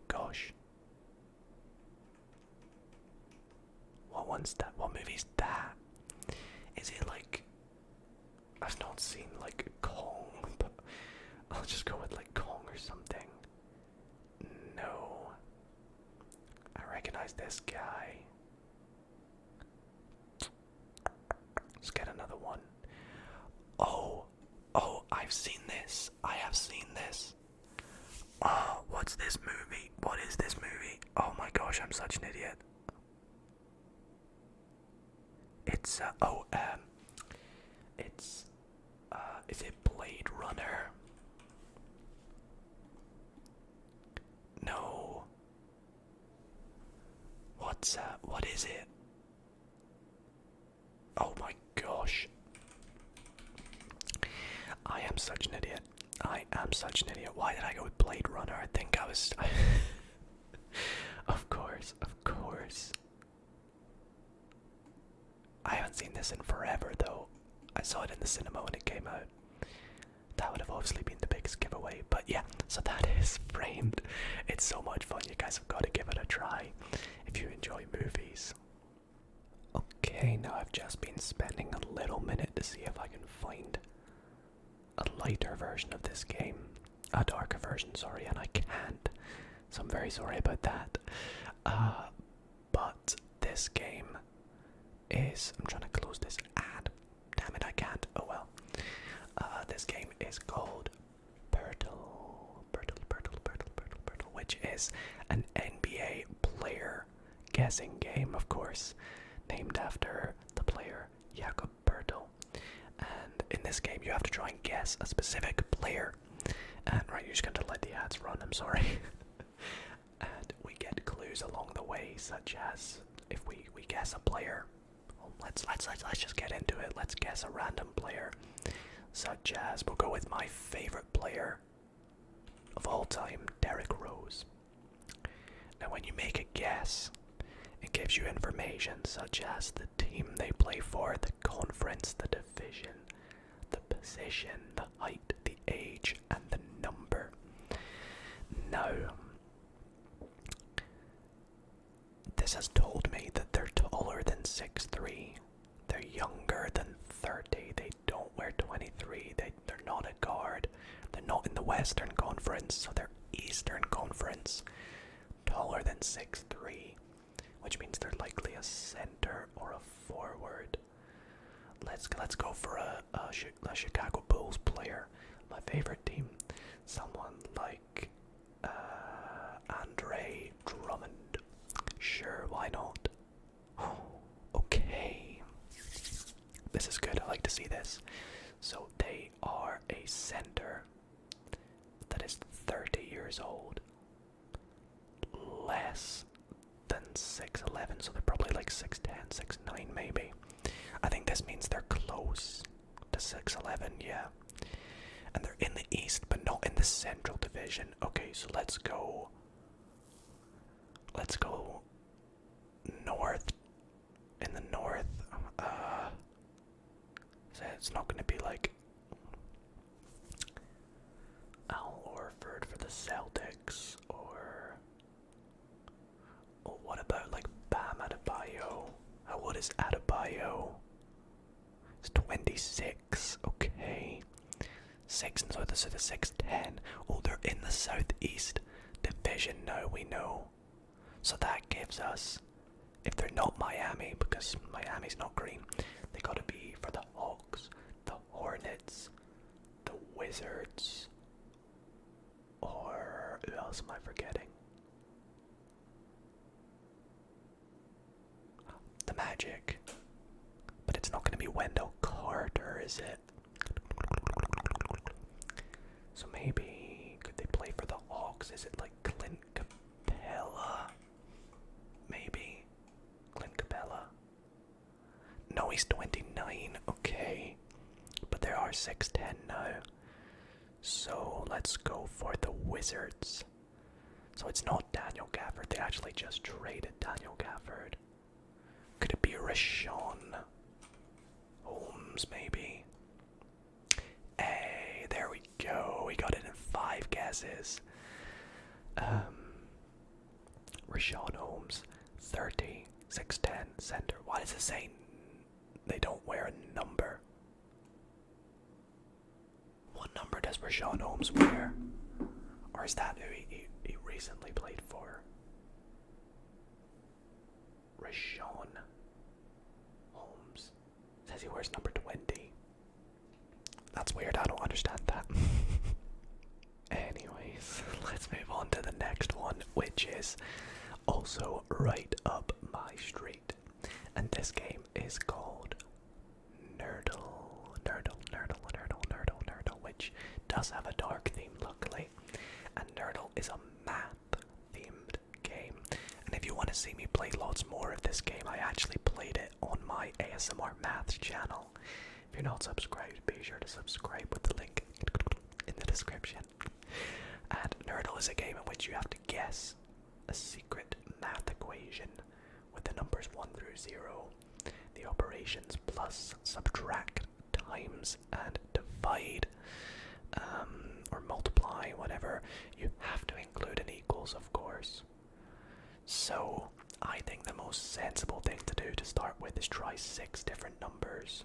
Gosh. What one's that? What movie's that? Is it like... I've not seen like Kong, but I'll just go with like Kong or something. No. I recognize this guy. Let's get another one. Oh, I've seen this. I have seen this. Oh, what's this movie? What is this movie? Oh my gosh, I'm such an idiot. It's, is it Blade Runner? No. What is it? Oh my gosh. I am such an idiot. I am such an idiot. Why did I go with Blade Runner? I think I was... Of course, of course. I haven't seen this in forever though. I saw it in the cinema when it came out. That would have obviously been the biggest giveaway. But yeah, so that is Framed. It's so much fun. You guys have got to give it a try if you enjoy movies. Okay, now I've just been spending a little minute to see if I can find a lighter version of this game. A darker version, sorry, and I can't. So I'm very sorry about that. But this game is... I'm trying to close this ad. Damn it, I can't. Oh well. This game is called Poeltl, which is an NBA player guessing game, of course, named after the player Jakob Poeltl. And in this game, you have to try and guess a specific player. And right, you're just going to let the ads run. I'm sorry. And we get clues along the way, such as if we guess a player. Well, let's just get into it. Let's guess a random player, such as we'll go with my favorite player of all time, Derrick Rose. Now, when you make a guess, it gives you information such as the team they play for, the conference, the division, the position, the height, the age, and the number. Now, this has told me that they're taller than 6'3", they're younger than 30, they don't wear 23, they're not a guard, they're not in the Western Conference, so they're Eastern Conference, taller than 6'3", which means they're likely a center or a forward. Let's go for a Chicago Bulls player, my favorite team, someone like Andre Drummond. Sure, why not? Okay. This is good, I like to see this. So they are a center that is 30 years old. Less than 6'11", so they're probably like 6'10", 6'9" maybe. I think this means they're close to 6'11", yeah. And they're in the East, but not in the Central Division. Okay, so let's go north. In the north, so it's not going to be like Al Horford for the Celtics, or what about like Bam Adebayo? What is Adebayo? It's 26. Okay, six, so the 6'10". Oh, they're in the Southeast Division now. We know, so that gives us, if they're not Miami, because Miami's not green, they gotta be for the Hawks, the Hornets, the Wizards, or who else am I forgetting? The Magic. But it's not gonna be Wendell Carter, is it? So maybe, could they play for the Hawks? Is it like Clint Capella? Maybe. Clint Capella. No, he's 29. Okay. But there are 6'10" now. So let's go for the Wizards. So it's not Daniel Gafford. They actually just traded Daniel Gafford. Could it be Rashawn Holmes, maybe? Hey, there we go. We got it in 5 guesses. Rashawn Holmes, 30, 6'10", center. Why does it say they don't wear a number? What number does Rashawn Holmes wear? Or is that who he recently played for? Rashawn Holmes says he wears number 20. That's weird, I don't understand that. Anyways, let's move on to the next one, which is also right up my street. And this game is called Nerdle, which does have a dark theme, luckily. And Nerdle is a math to see me play lots more of this game, I actually played it on my ASMR Maths channel. If you're not subscribed, be sure to subscribe with the link in the description. And Nerdle is a game in which you have to guess a secret math equation with the numbers 1 through 0, the operations plus, subtract, times, and divide, or multiply, whatever. You have to include an equals, of course. So, I think the most sensible thing to do to start with is try 6 different numbers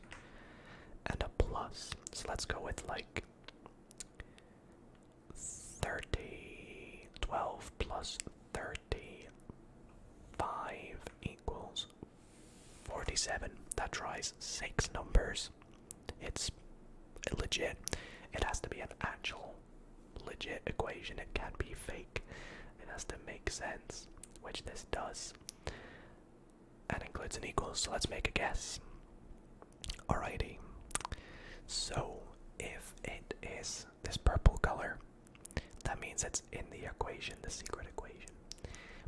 and a plus. So let's go with like 12 plus 35 equals 47. That tries 6 numbers. It's legit. It has to be an actual legit equation. It can't be fake. It has to make sense, which this does. And includes an equals, so let's make a guess. Alrighty. So, if it is this purple color, that means it's in the equation, the secret equation,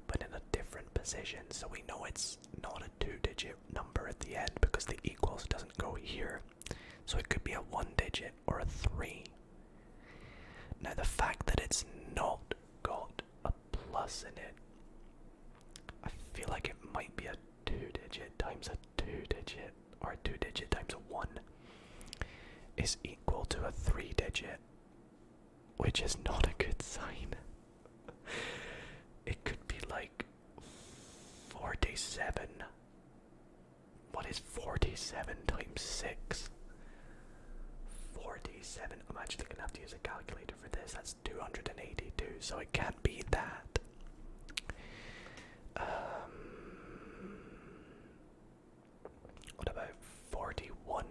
but in a different position, so we know it's not a 2-digit number at the end because the equals doesn't go here. So it could be a 1-digit or a 3. Now the fact that it's not got a plus in it, I feel like it might be a 2-digit times a 2-digit, or a 2-digit times a 1 is equal to a 3-digit, which is not a good sign. It could be like 47. What is 47 times 6? 47. I'm actually gonna have to use a calculator for this. That's 282, so it can't be that. What about 41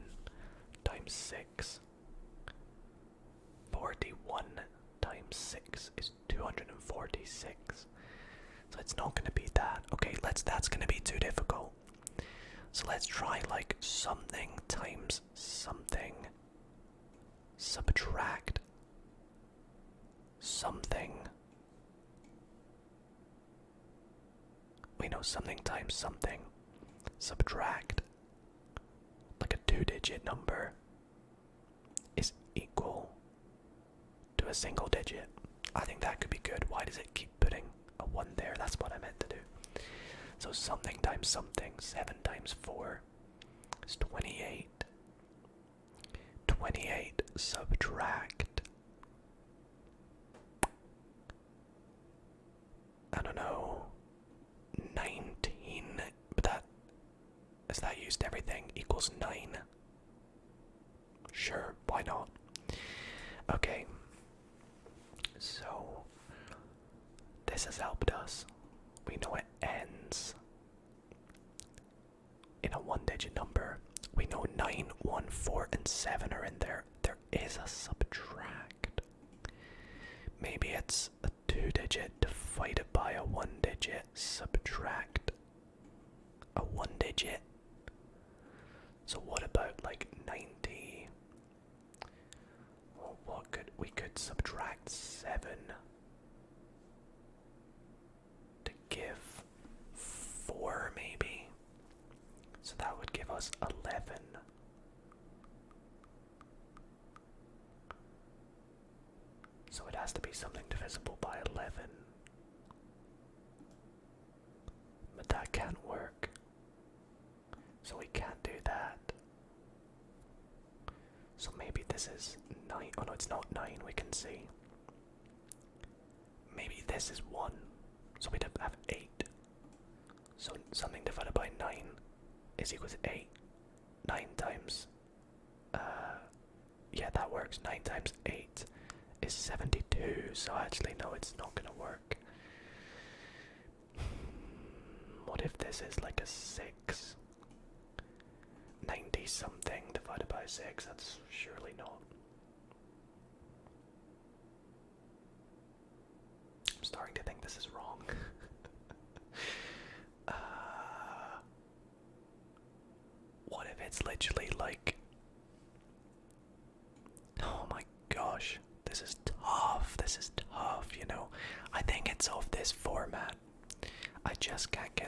times 6? 41 times 6 is 246. So it's not gonna be that. Okay, that's gonna be too difficult. So let's try like something times something. Subtract something. We know something times something. Subtract like a 2-digit number is equal to a single digit. I think that could be good. Why does it keep putting a 1 there? That's what I meant to do. So something times something. 7 times 4 is 28. 28 subtract, I don't know, 19, but is that used everything, equals 9? Sure, why not? Okay, so this has helped us. We know it ends in a 1-digit number. We know 9, 1, 4, and 7 are in there. There is a subtract. Maybe it's a 2-digit divided by a 1-digit. Subtract a 1-digit. So what about like 90? Well, we could subtract 7 to give 4 maybe. So that would give us 11. So it has to be something divisible by 11. But that can't work. So we can't do that. So maybe this is 9. Oh no, it's not 9, we can see. Maybe this is 1. So we'd have 8. So something divided by 9 is equal to 8. 9 times, yeah, that works. 9 times 8 is 72, so actually no, it's not gonna work. What if this is like a 6? 90 something divided by 6, that's surely not. I'm starting to think this is wrong. What if it's literally like, oh my gosh, this is tough, you know. I think it's of this format. I just can't get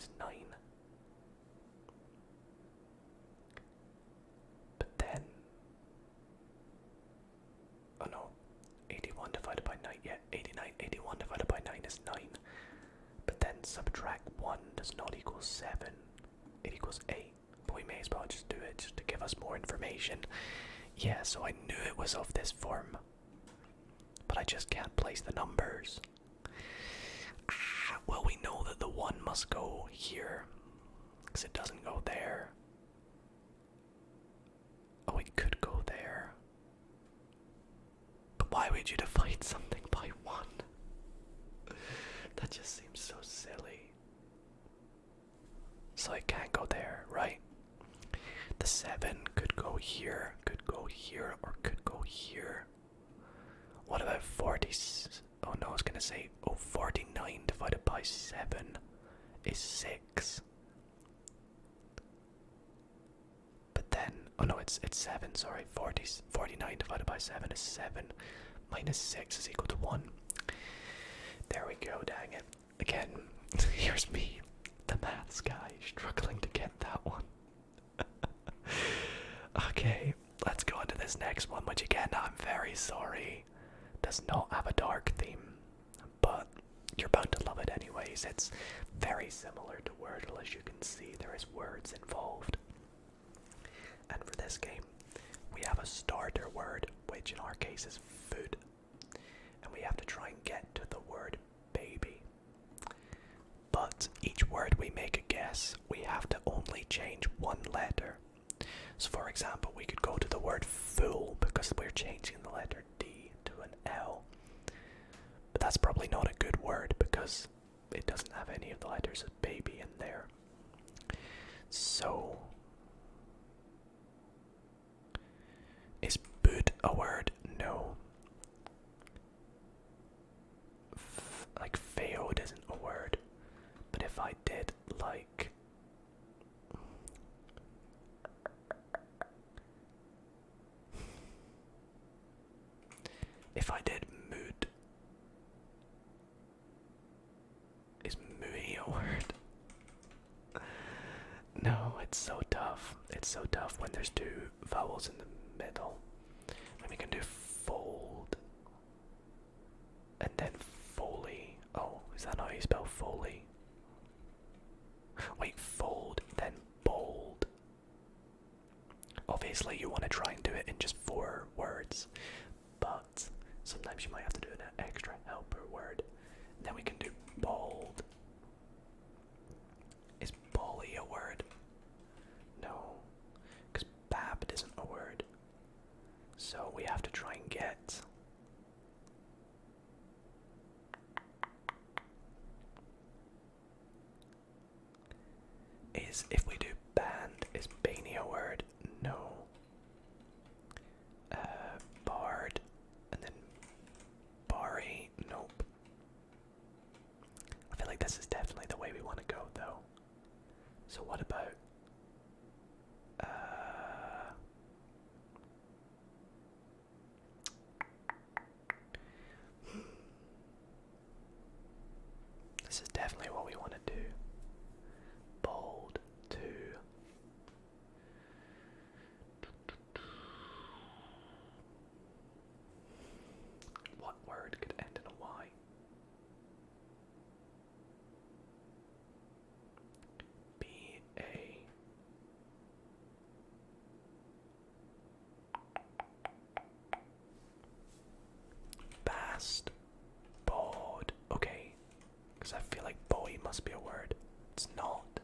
is 9. But then, oh no, 81 divided by 9, yeah, 89, 81 divided by 9 is 9. But then subtract 1 does not equal 7, it equals 8. But we may as well just do it just to give us more information. Yeah, so I knew it was of this form, but I just can't place the numbers. Well, we know that the 1 must go here, because it doesn't go there. Oh, it could go there. But why would you divide something by 1? That just seems so silly. So it can't go there, right? The 7 could go here, or could go here. What about 40? Oh no, I was gonna say, 49 divided by 7 is 6. But then, oh no, it's 7, sorry. 49 divided by 7 is 7. Minus 6 is equal to 1. There we go, dang it. Again, here's me, the maths guy, struggling to get that one. Okay, let's go on to this next one, which again, I'm very sorry, does not have a dark theme, but you're bound to love it anyways. It's very similar to Wordle, as you can see. There is words involved. And for this game, we have a starter word, which in our case is food. And we have to try and get to the word baby. But each word we make a guess, we have to only change one letter. So for example, we could go to the word fool because we're changing the letter D to an L. But that's probably not a good word because it doesn't have any of the letters of baby in there. So, is boot a word? No. Like failed isn't a word. But if I did like... If I did mood, is mooey a word? No, it's so tough. It's so tough when there's 2 vowels in the middle. Then we can do fold. And then foley. Oh, is that how you spell foley? Wait, fold, then bold. Obviously you want to try and do it in just 4 words. But sometimes you might have to do an extra helper word. And then we can do bald. Is bolly a word? No, because babbed isn't a word. So we have to try and get... if we do band, is Baney a word? No. Bard, and then Barry, nope. I feel like this is definitely the way we want to go though. So what about this is definitely what we want to do. Bold to what word could end in a Y? B-A Bast. Bod. Okay. Because I feel like boy must be a word. It's not.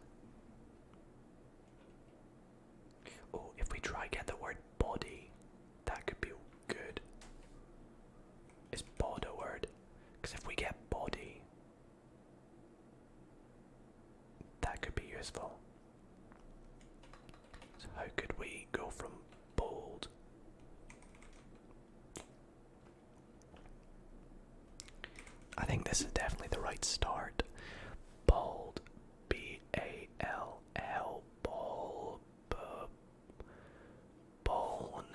Oh, if we try get the word body, that could be good. Is bod a word? Because if we get body, that could be useful. So how could we go from bold? I think this is definitely the right start. Bald. B-A-L-L. Ball. Bone.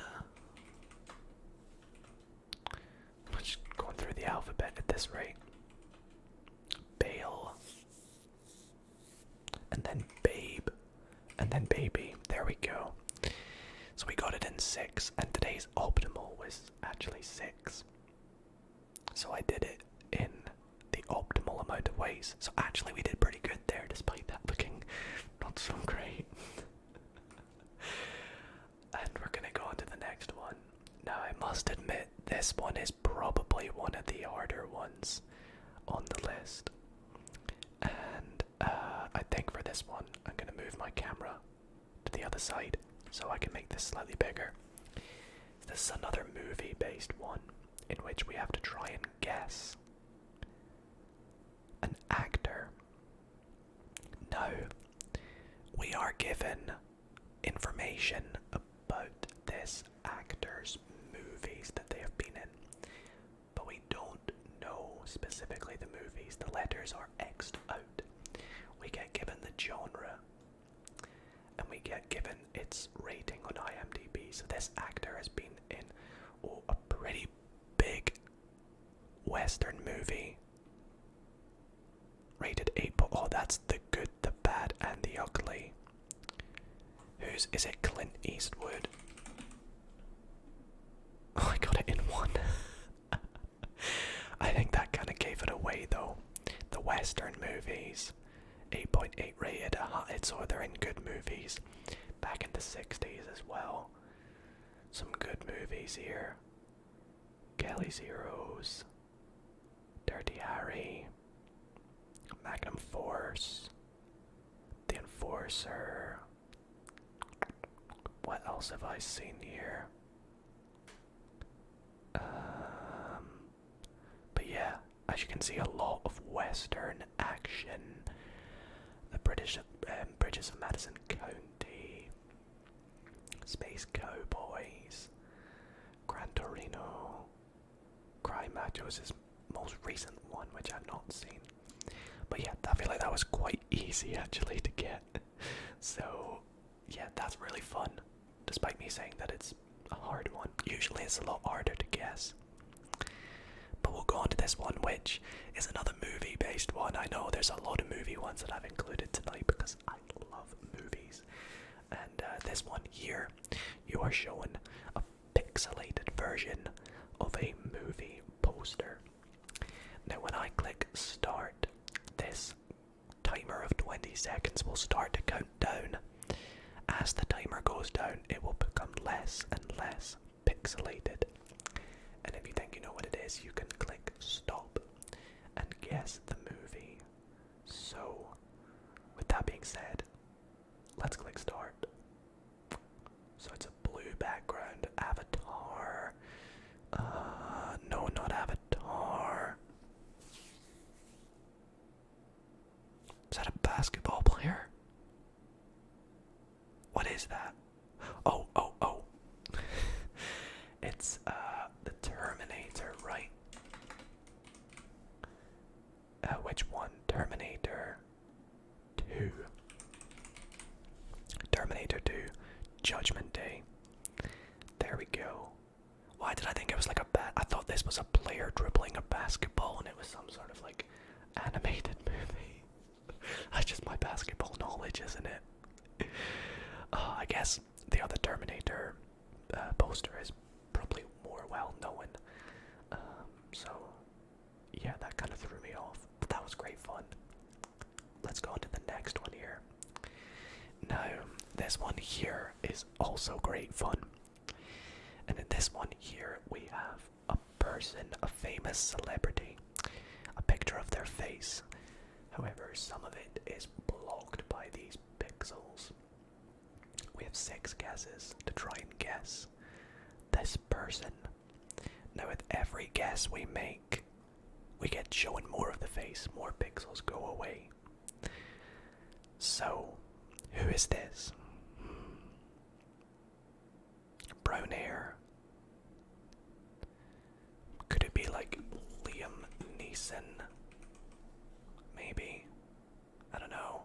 I'm just going through the alphabet at this rate. Bale. then baby. There we go. So we got it in 6, and today's optimal was actually 6. So I did it in the optimal amount of ways. So actually we did pretty good there, despite that looking not so great. And we're gonna go on to the next one. Now I must admit, this one is probably one of the harder ones on the list. And I think for this one, I'm gonna move my camera to the other side so I can make this slightly bigger. This is another movie-based one in which we have to try and guess an actor. Now, we are given information about this actor's movies that they have been in, but we don't know specifically the movies. The letters are X'd out. We get given the genre, and we get given its rating on IMDb. So this actor has been in a pretty big Western movie, rated 8. Oh, that's The Good, the Bad, and the Ugly. Is it Clint Eastwood? Oh, I got it in 1. I think that kind of gave it away, though. The Western movies, 8.8 rated. So they're in good movies. Back in the 60s as well. Some good movies here. Kelly's Heroes, Dirty Harry, Magnum Force, The Enforcer. What else have I seen here? But yeah, as you can see, a lot of Western action. The Bridges of Madison County, Space Cowboys, Gran Torino, Crime Match was his most recent one, which I've not seen. But yeah, I feel like that was quite easy actually to get. So yeah, that's really fun, despite me saying that it's a hard one. Usually it's a lot harder to guess. But we'll go on to this one, which is another movie-based one. I know there's a lot of movie ones that I've included tonight because I love movies. And this one here, you are shown a pixelated version of a movie poster. Now when I click start, this timer of 20 seconds will start to count down. As the timer goes down, it will become less and less pixelated. And if you think you know what it is, you can click stop and guess the movie. So, with that being said, let's click start. So it's a blue background, Avatar. No, not Avatar. Is that a basketball player? What is that? Oh. It's the Terminator, right? Which one? Terminator 2. Terminator 2, Judgment Day. There we go. Why did I think it was like a bat? I thought this was a player dribbling a basketball and it was some sort of like animated movie. That's just my basketball knowledge, isn't it? I guess the other Terminator poster is probably more well known. So yeah, that kind of threw me off. But that was great fun. Let's go on to the next one here. Now, this one here is also great fun. And in this one here, we have a person, a famous celebrity, a picture of their face. However, some of it is blocked by these pixels. We have 6 guesses to try and guess this person. Now with every guess we make, we get shown more of the face, more pixels go away. So, who is this? Brown hair. Could it be like Liam Neeson? Maybe. I don't know.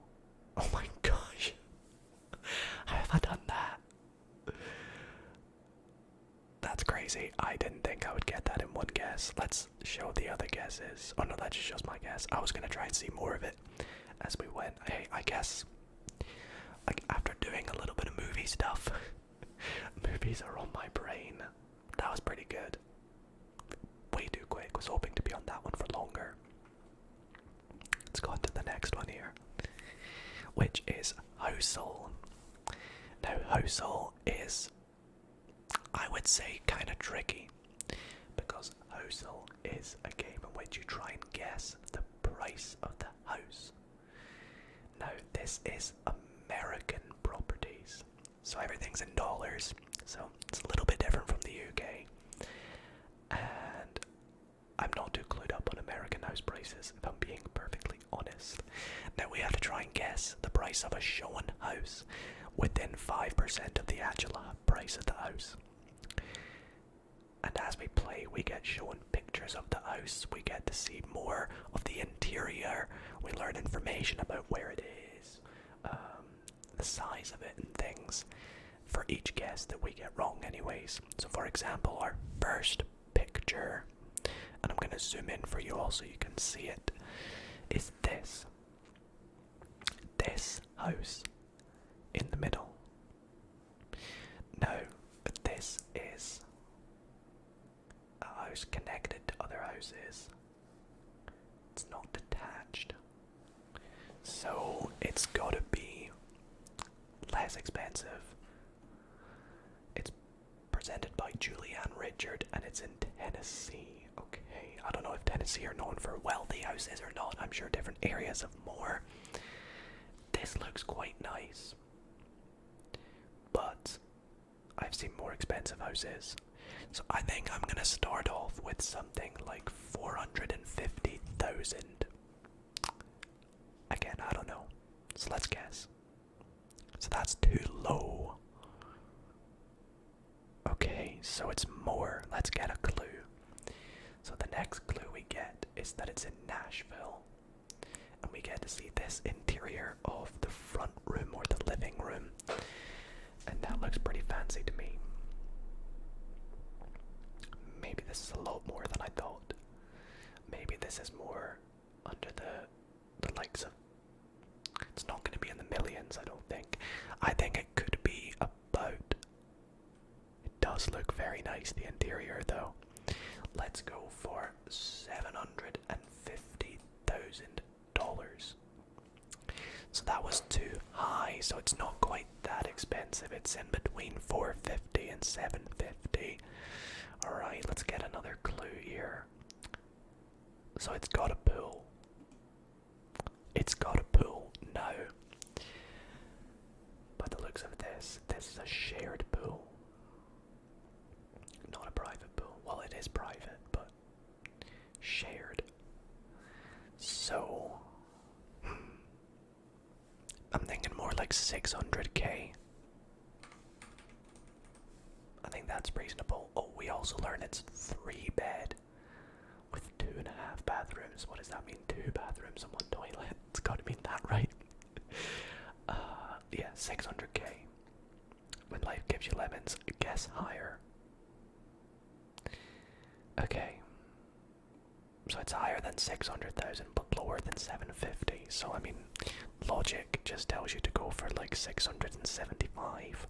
Oh my gosh. How have I done that? That's crazy. I didn't think I would get that in one guess. Let's show the other guesses. Oh no, that just shows my guess. I was gonna try and see more of it as we went. Hey, I guess like after doing a little bit of movie stuff, movies are on my brain. That was pretty good. Way too quick. Was hoping to be on that one for longer. Let's go on to the next one here, which is Housle. Now, Housle is, I would say, kind of tricky, because Housle is a game in which you try and guess the price of the house. Now, this is American properties, so everything's in dollars, so it's a little bit different from the UK. And I'm not too clued up on American house prices, if I'm being perfectly honest. Now, we have to try and guess the price of a shown house within 5% of the actual price of the house. And as we play, we get shown pictures of the house, we get to see more of the interior, we learn information about where it is, the size of it and things, for each guess that we get wrong anyways. So for example, our first picture, and I'm going to zoom in for you all so you can see it, is this house in the middle. Now, this is a house connected to other houses. It's not detached. So it's gotta be less expensive. It's presented by Julianne Richard and it's in Tennessee. Okay, I don't know if Tennessee are known for wealthy houses or not. I'm sure different areas have more. This looks quite nice, but I've seen more expensive houses. So I think I'm gonna start off with something like 450,000. Again, I don't know. So let's guess. So that's too low. Okay, so it's more. Let's get a clue. So the next clue we get is that it's in Nashville. And we get to see this interior of the front room or the living room. And that looks pretty fancy to me. Maybe this is a lot more than I thought. Maybe this is more under the likes of... It's not going to be in the millions, I don't think. I think it could be about... It does look very nice, the interior, though. Let's go for $750,000. So that was too high, so it's not quite that expensive. It's in between 450 and 750. Alright, let's get another clue here. So it's got a pool. It's got a pool now. By the looks of this is a shared pool. Not a private pool. Well, it is private, but shared. So I'm thinking more like 600k. I think that's reasonable. Oh, we also learn it's 3-bed with 2.5 bathrooms. What does that mean? 2 bathrooms and 1 toilet. It's got to mean that, right? Yeah, 600k. When life gives you lemons, guess higher. Okay. So it's higher than 600,000, but lower than 750. So I mean, logic just tells you to go for like 675.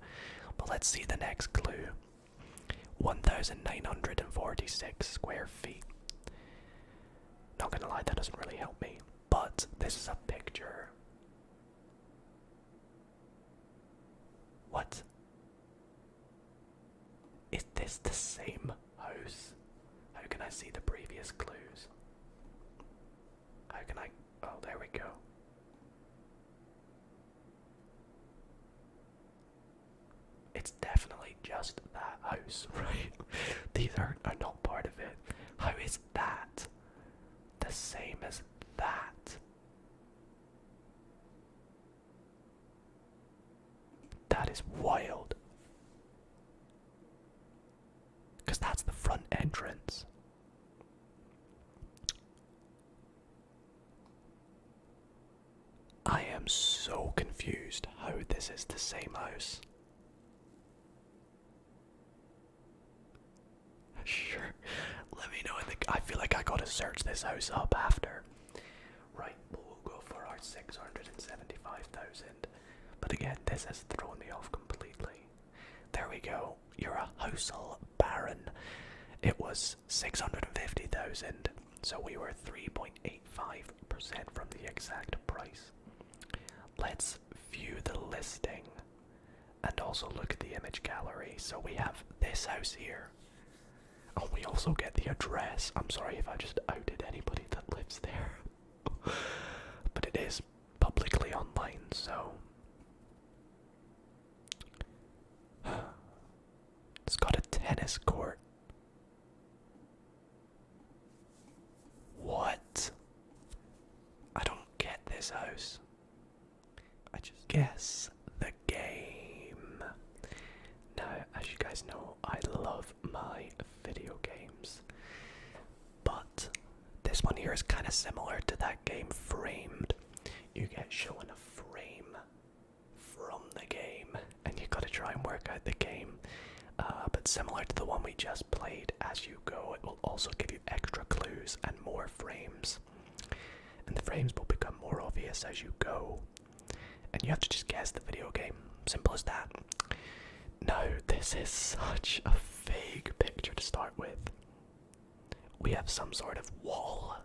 But let's see the next clue. 1,946 square feet. Not gonna lie, that doesn't really help me. But this is a picture. What? Is this the same house? How can I see the previous clues? How can I... Oh, there we go. It's definitely just that house, right? These are not part of it. How is that the same as that? That is wild. Because that's the front entrance. I am so confused how this is the same house. Sure, let me know in the... I feel like I gotta search this house up after. Right, we'll go for our 675,000. But again, this has thrown me off completely. There we go. You're a Housle Baron. It was 650,000, so we were 3.85% from the exact price. Let's view the listing and also look at the image gallery. So we have this house here. Oh, we also get the address. I'm sorry if I just outed anybody that lives there. But it is publicly online, so it's got a tennis court. What? I don't get this house. I just guess the game. Now, as you guys know, I love my video games, but this one here is kind of similar to that game Framed. You get shown a frame from the game, and you gotta try and work out the game. But similar to the one we just played, as you go, it will also give you extra clues and more frames. And the frames will become more obvious as you go. And you have to just guess the video game. Simple as that. Now, this is such a vague picture to start with. We have some sort of wall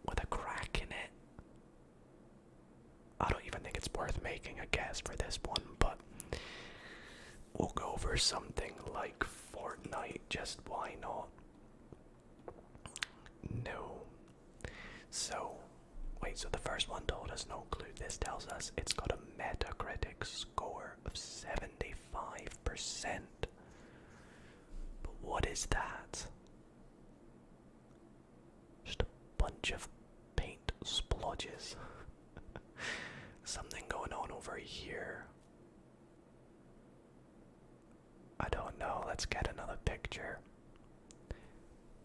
with a crack in it. I don't even think it's worth making a guess for this one, but we'll go over something like Fortnite, just why not? No. So, wait, so the first one told us no clue. This tells us it's got a Metacritic score of 75%. But what is that? Just a bunch of paint splodges. Something going on over here. I don't know. Let's get another picture.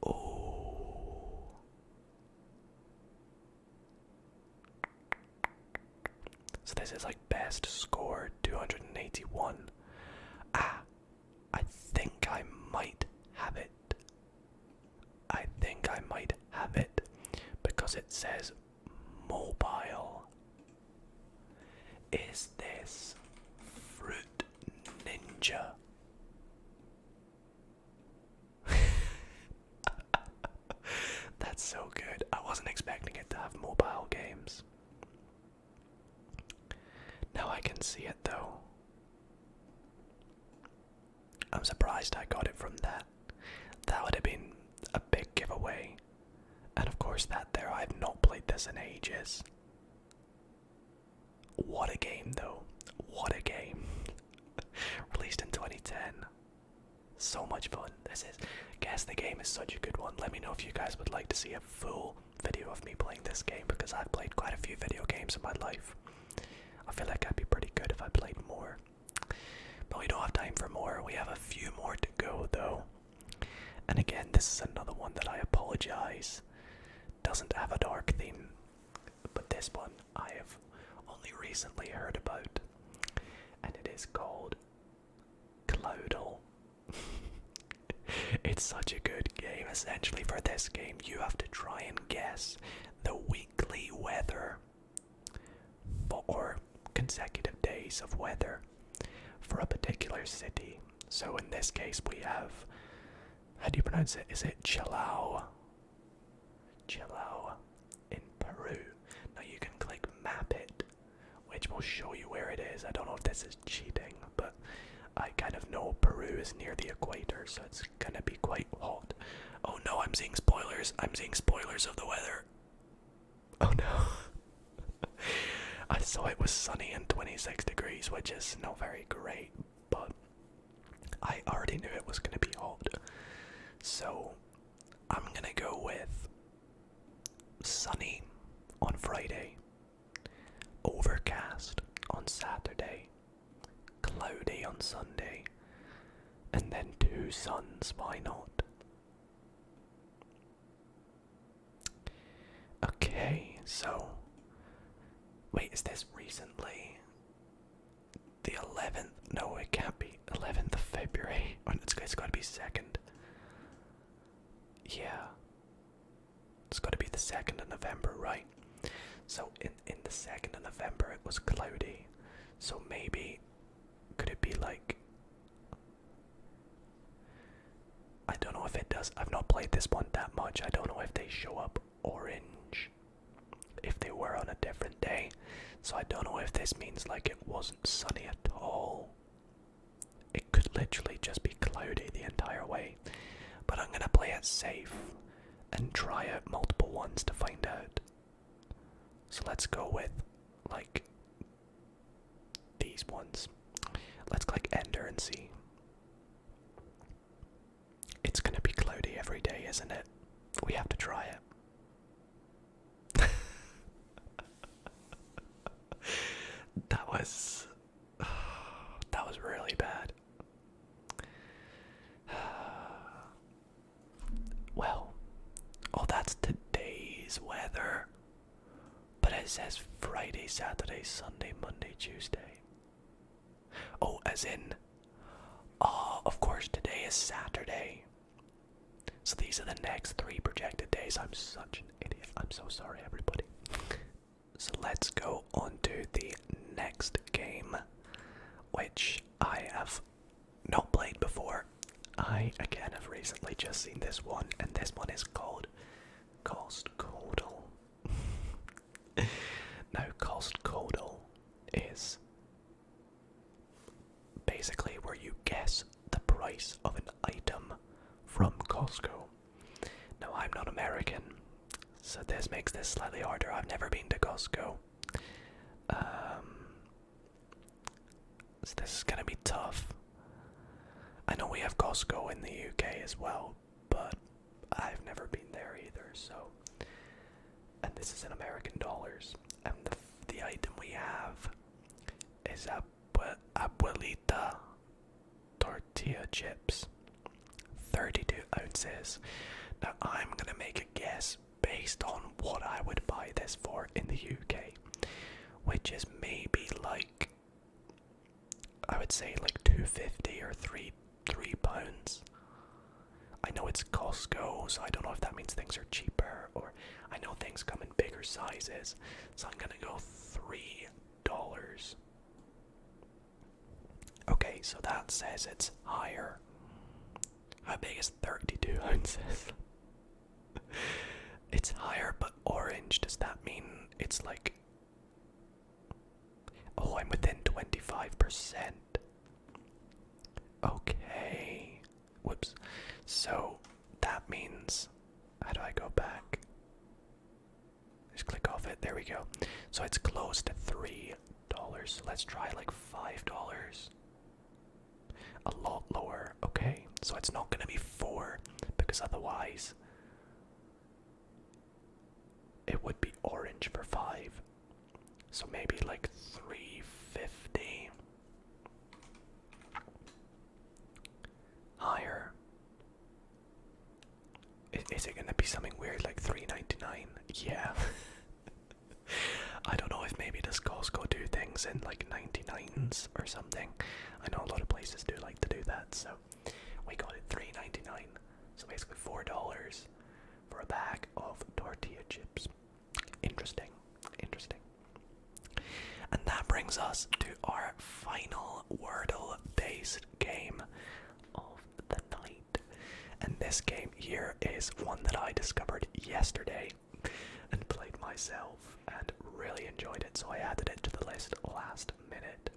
Oh. So this is like best score 281. Ah, I think I might have it. I think I might have it because it says mobile. Is this Fruit Ninja? That's so good. I wasn't expecting it to have mobile games. Now I can see it though. I'm surprised I got it from that. That would have been a big giveaway. And of course that there, I've not played this in ages. What a game though. What a game. Released in 2010. So much fun. Guess the game is such a good one. Let me know if you guys would like to see a full video of me playing this game, because I've played quite a few video games in my life. I feel like I'd be pretty good if I played more. But we don't have time for more. We have a few more to go though. And again, this is another one that I apologize doesn't have a dark theme. But this one I have only recently heard about. And it is called Cloudle. It's such a good game. Essentially for this game you have to try and guess the weekly weather or consecutive days of weather for a particular city. So in this case we have, how do you pronounce it? Is it Chillao? Chillao in Peru. Now you can click map it, which will show you where it is. I don't know if this is cheating, but I kind of know Peru is near the equator, so it's gonna be quite hot. Oh no, I'm seeing spoilers. I'm seeing spoilers of the weather. Oh no. I saw it was sunny and 26 degrees, which is not very great, but I already knew it was gonna be hot. So I'm gonna go with sunny on Friday, overcast on Saturday, cloudy on Sunday, and then 2 suns, why not? Okay, so wait, is this recently? The 11th? No, it can't be. 11th of February. It's got to be 2nd. Yeah. It's got to be the 2nd of November, right? So in the 2nd of November it was cloudy. So maybe, could it be like, I don't know if it does. I've not played this one that much. I don't know if they show up orange if they were on a different day. So I don't know if this means like it wasn't sunny at all. It could literally just be cloudy the entire way. But I'm gonna play it safe and try out multiple ones to find out. So let's go with like these ones. Let's click enter and see. It's gonna be cloudy every day, isn't it? We have to try it. That was really bad. Well, oh, that's today's weather. But it says Friday, Saturday, Sunday, Monday, Tuesday. Oh, as in, oh, of course, today is Saturday. So these are the next 3 projected days. I'm such an idiot. I'm so sorry, everybody. So let's go on to the next game, which I have not played before. I, again, have recently just seen this one, and this one is called Costcodle. Now, Costcodle is basically where you guess the price of an item from Costco. Now, I'm not American, so this makes this slightly harder. I've never been to Costco. So this is gonna be tough. I know we have Costco in the UK as well, but I've never been there either, so. And this is in American dollars. And the item we have is abuelita tortilla chips. 32 ounces. Now I'm gonna make a guess based on what I would buy this for in the UK, which is maybe like, I would say like $2.50 or £3. I know it's Costco, so I don't know if that means things are cheaper, or I know things come in bigger sizes, so I'm gonna go $3. Okay, so that says it's higher. How big is 32 ounces? It's higher but orange. Does that mean it's like... Oh, I'm within 25%. Okay. Whoops. So that means... How do I go back? Just click off it. There we go. So it's close to $3. So let's try like $5. A lot lower. Okay. So it's not going to be 4, because otherwise it would be orange for 5. So maybe like $3.50. Higher. Is it going to be something weird like $3.99? Yeah. I don't know if maybe does Costco do things in like 99s or something. I know a lot of places do like to do that, so we got it $3.99. So basically $4 for a bag of tortilla chips. Interesting. And that brings us to our final Wordle-based game of the night. And this game here is one that I discovered yesterday and played myself and really enjoyed it, so I added it to the list last minute.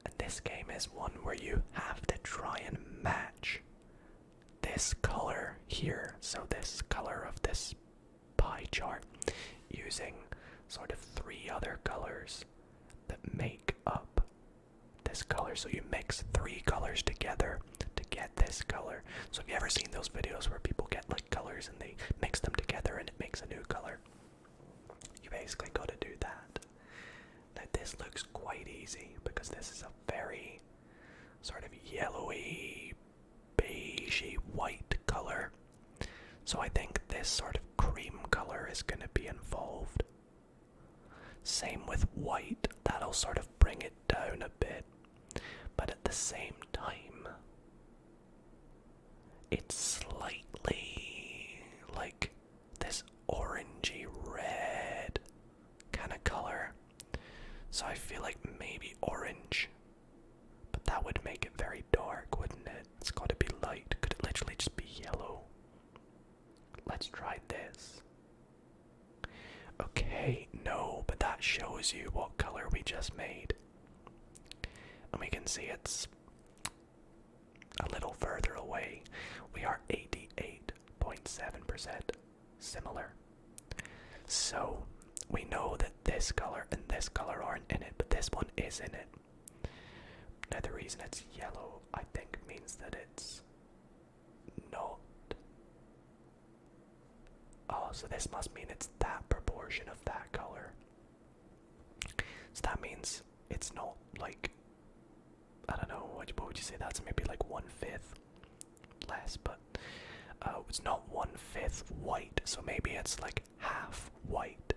And this game is one where you have to try and match this color here, so this color of this pie chart, using sort of 3 other colors that make up this color. So you mix 3 colors together to get this color. So have you ever seen those videos where people get like colors and they mix them together and it makes a new color? You basically got to do that. Now this looks quite easy because this is a very sort of yellowy, beigey white color. So I think this sort of cream color is going to be involved. Same with white, that'll sort of bring it down a bit. But at the same time, it's slightly like this orangey red kind of color. So I feel like maybe shows you what color we just made. And we can see it's a little further away. We are 88.7% similar. So we know that this color and this color aren't in it, but this one is in it. Now the reason it's yellow, I think, means that it's not. Oh, so this must mean it's that proportion of that color. So that means it's not like, I don't know, what would you say that's maybe like 1/5 less, but it's not 1/5 white, so maybe it's like half white.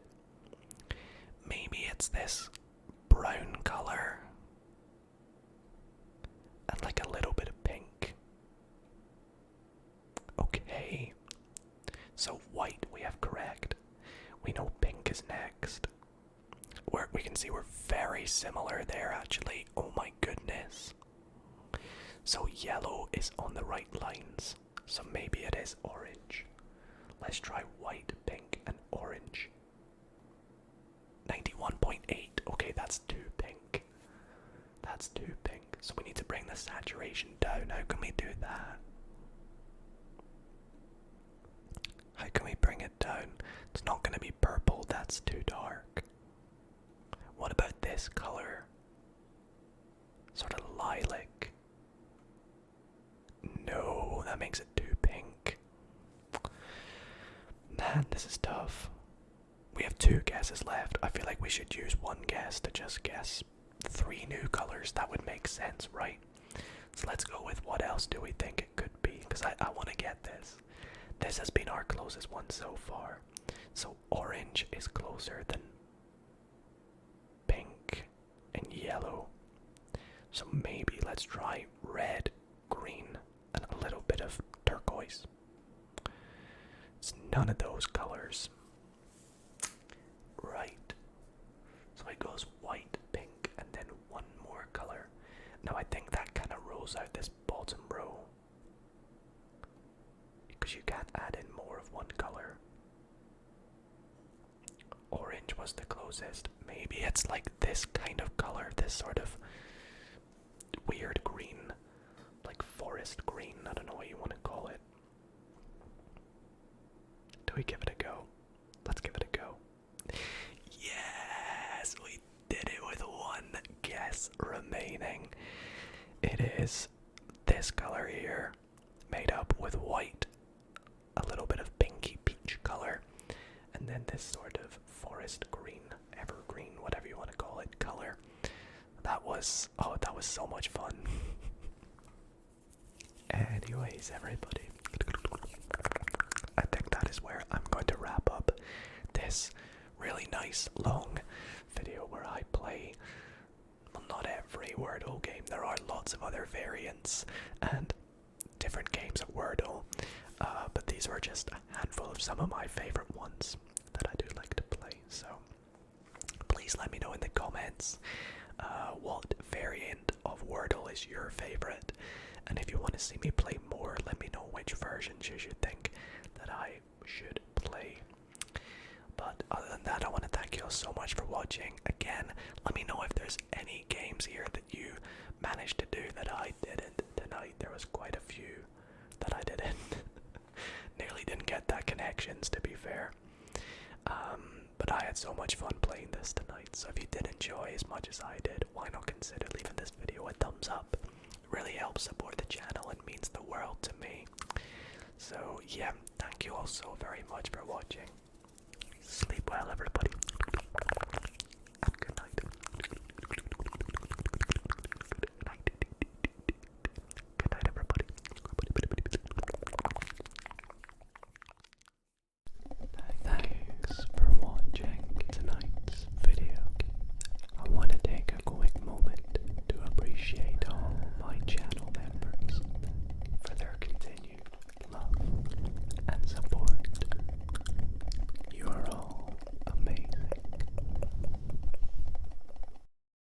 Maybe it's this brown color and like a little bit of pink. Okay, so white we have correct. We know pink is next. We can see we're very similar there actually. Oh my goodness. So yellow is on the right lines. So maybe it is orange. Let's try white, pink, and orange. 91.8. Okay, that's too pink. That's too pink. So we need to bring the saturation down. How can we do that? How can we bring it down? It's not going to be purple. That's too dark. What about this color? Sort of lilac. No, that makes it too pink. Man, this is tough. We have 2 guesses left. I feel like we should use 1 guess to just guess 3 new colors. That would make sense, right? So let's go with what else do we think it could be? Because I want to get this. This has been our closest one so far. So orange is closer than pink and yellow. So maybe let's try red, green, and a little bit of turquoise. It's none of those colors. Right. So it goes white, pink, and then 1 more color. Now I think that kind of rules out this bottom row, because you can't add in more of 1 color. Orange was the closest. Maybe it's like this kind of color, this sort of weird green, like forest green. I don't know what you want to call it. Do we give it a go? Let's give it a go. Yes, we did it with 1 guess remaining. It is this color here, made up with white, a little bit of pinky peach color, and then this sort of forest green, evergreen, whatever you want to call it, color. That was so much fun. Anyways, everybody, I think that is where I'm going to wrap up this really nice long video where I play, well, not every Wordle game. There are lots of other variants and different games of Wordle, but these were just a handful of some of my favorite ones that I do like to play. So please let me know in the comments what variant of Wordle is your favorite, and if you want to see me play more, let me know which versions you should think that I should play. But other than that, I want to thank you all so much for watching. Again, let me know if there's any games here that you managed to do that I didn't tonight. There was quite a few that I didn't. Nearly didn't get that connections, to be fair. But I had so much fun playing this tonight, so if you did enjoy as much as I did, why not consider leaving this video a thumbs up? It really helps support the channel and means the world to me. So yeah, thank you all so very much for watching. Sleep well, everybody.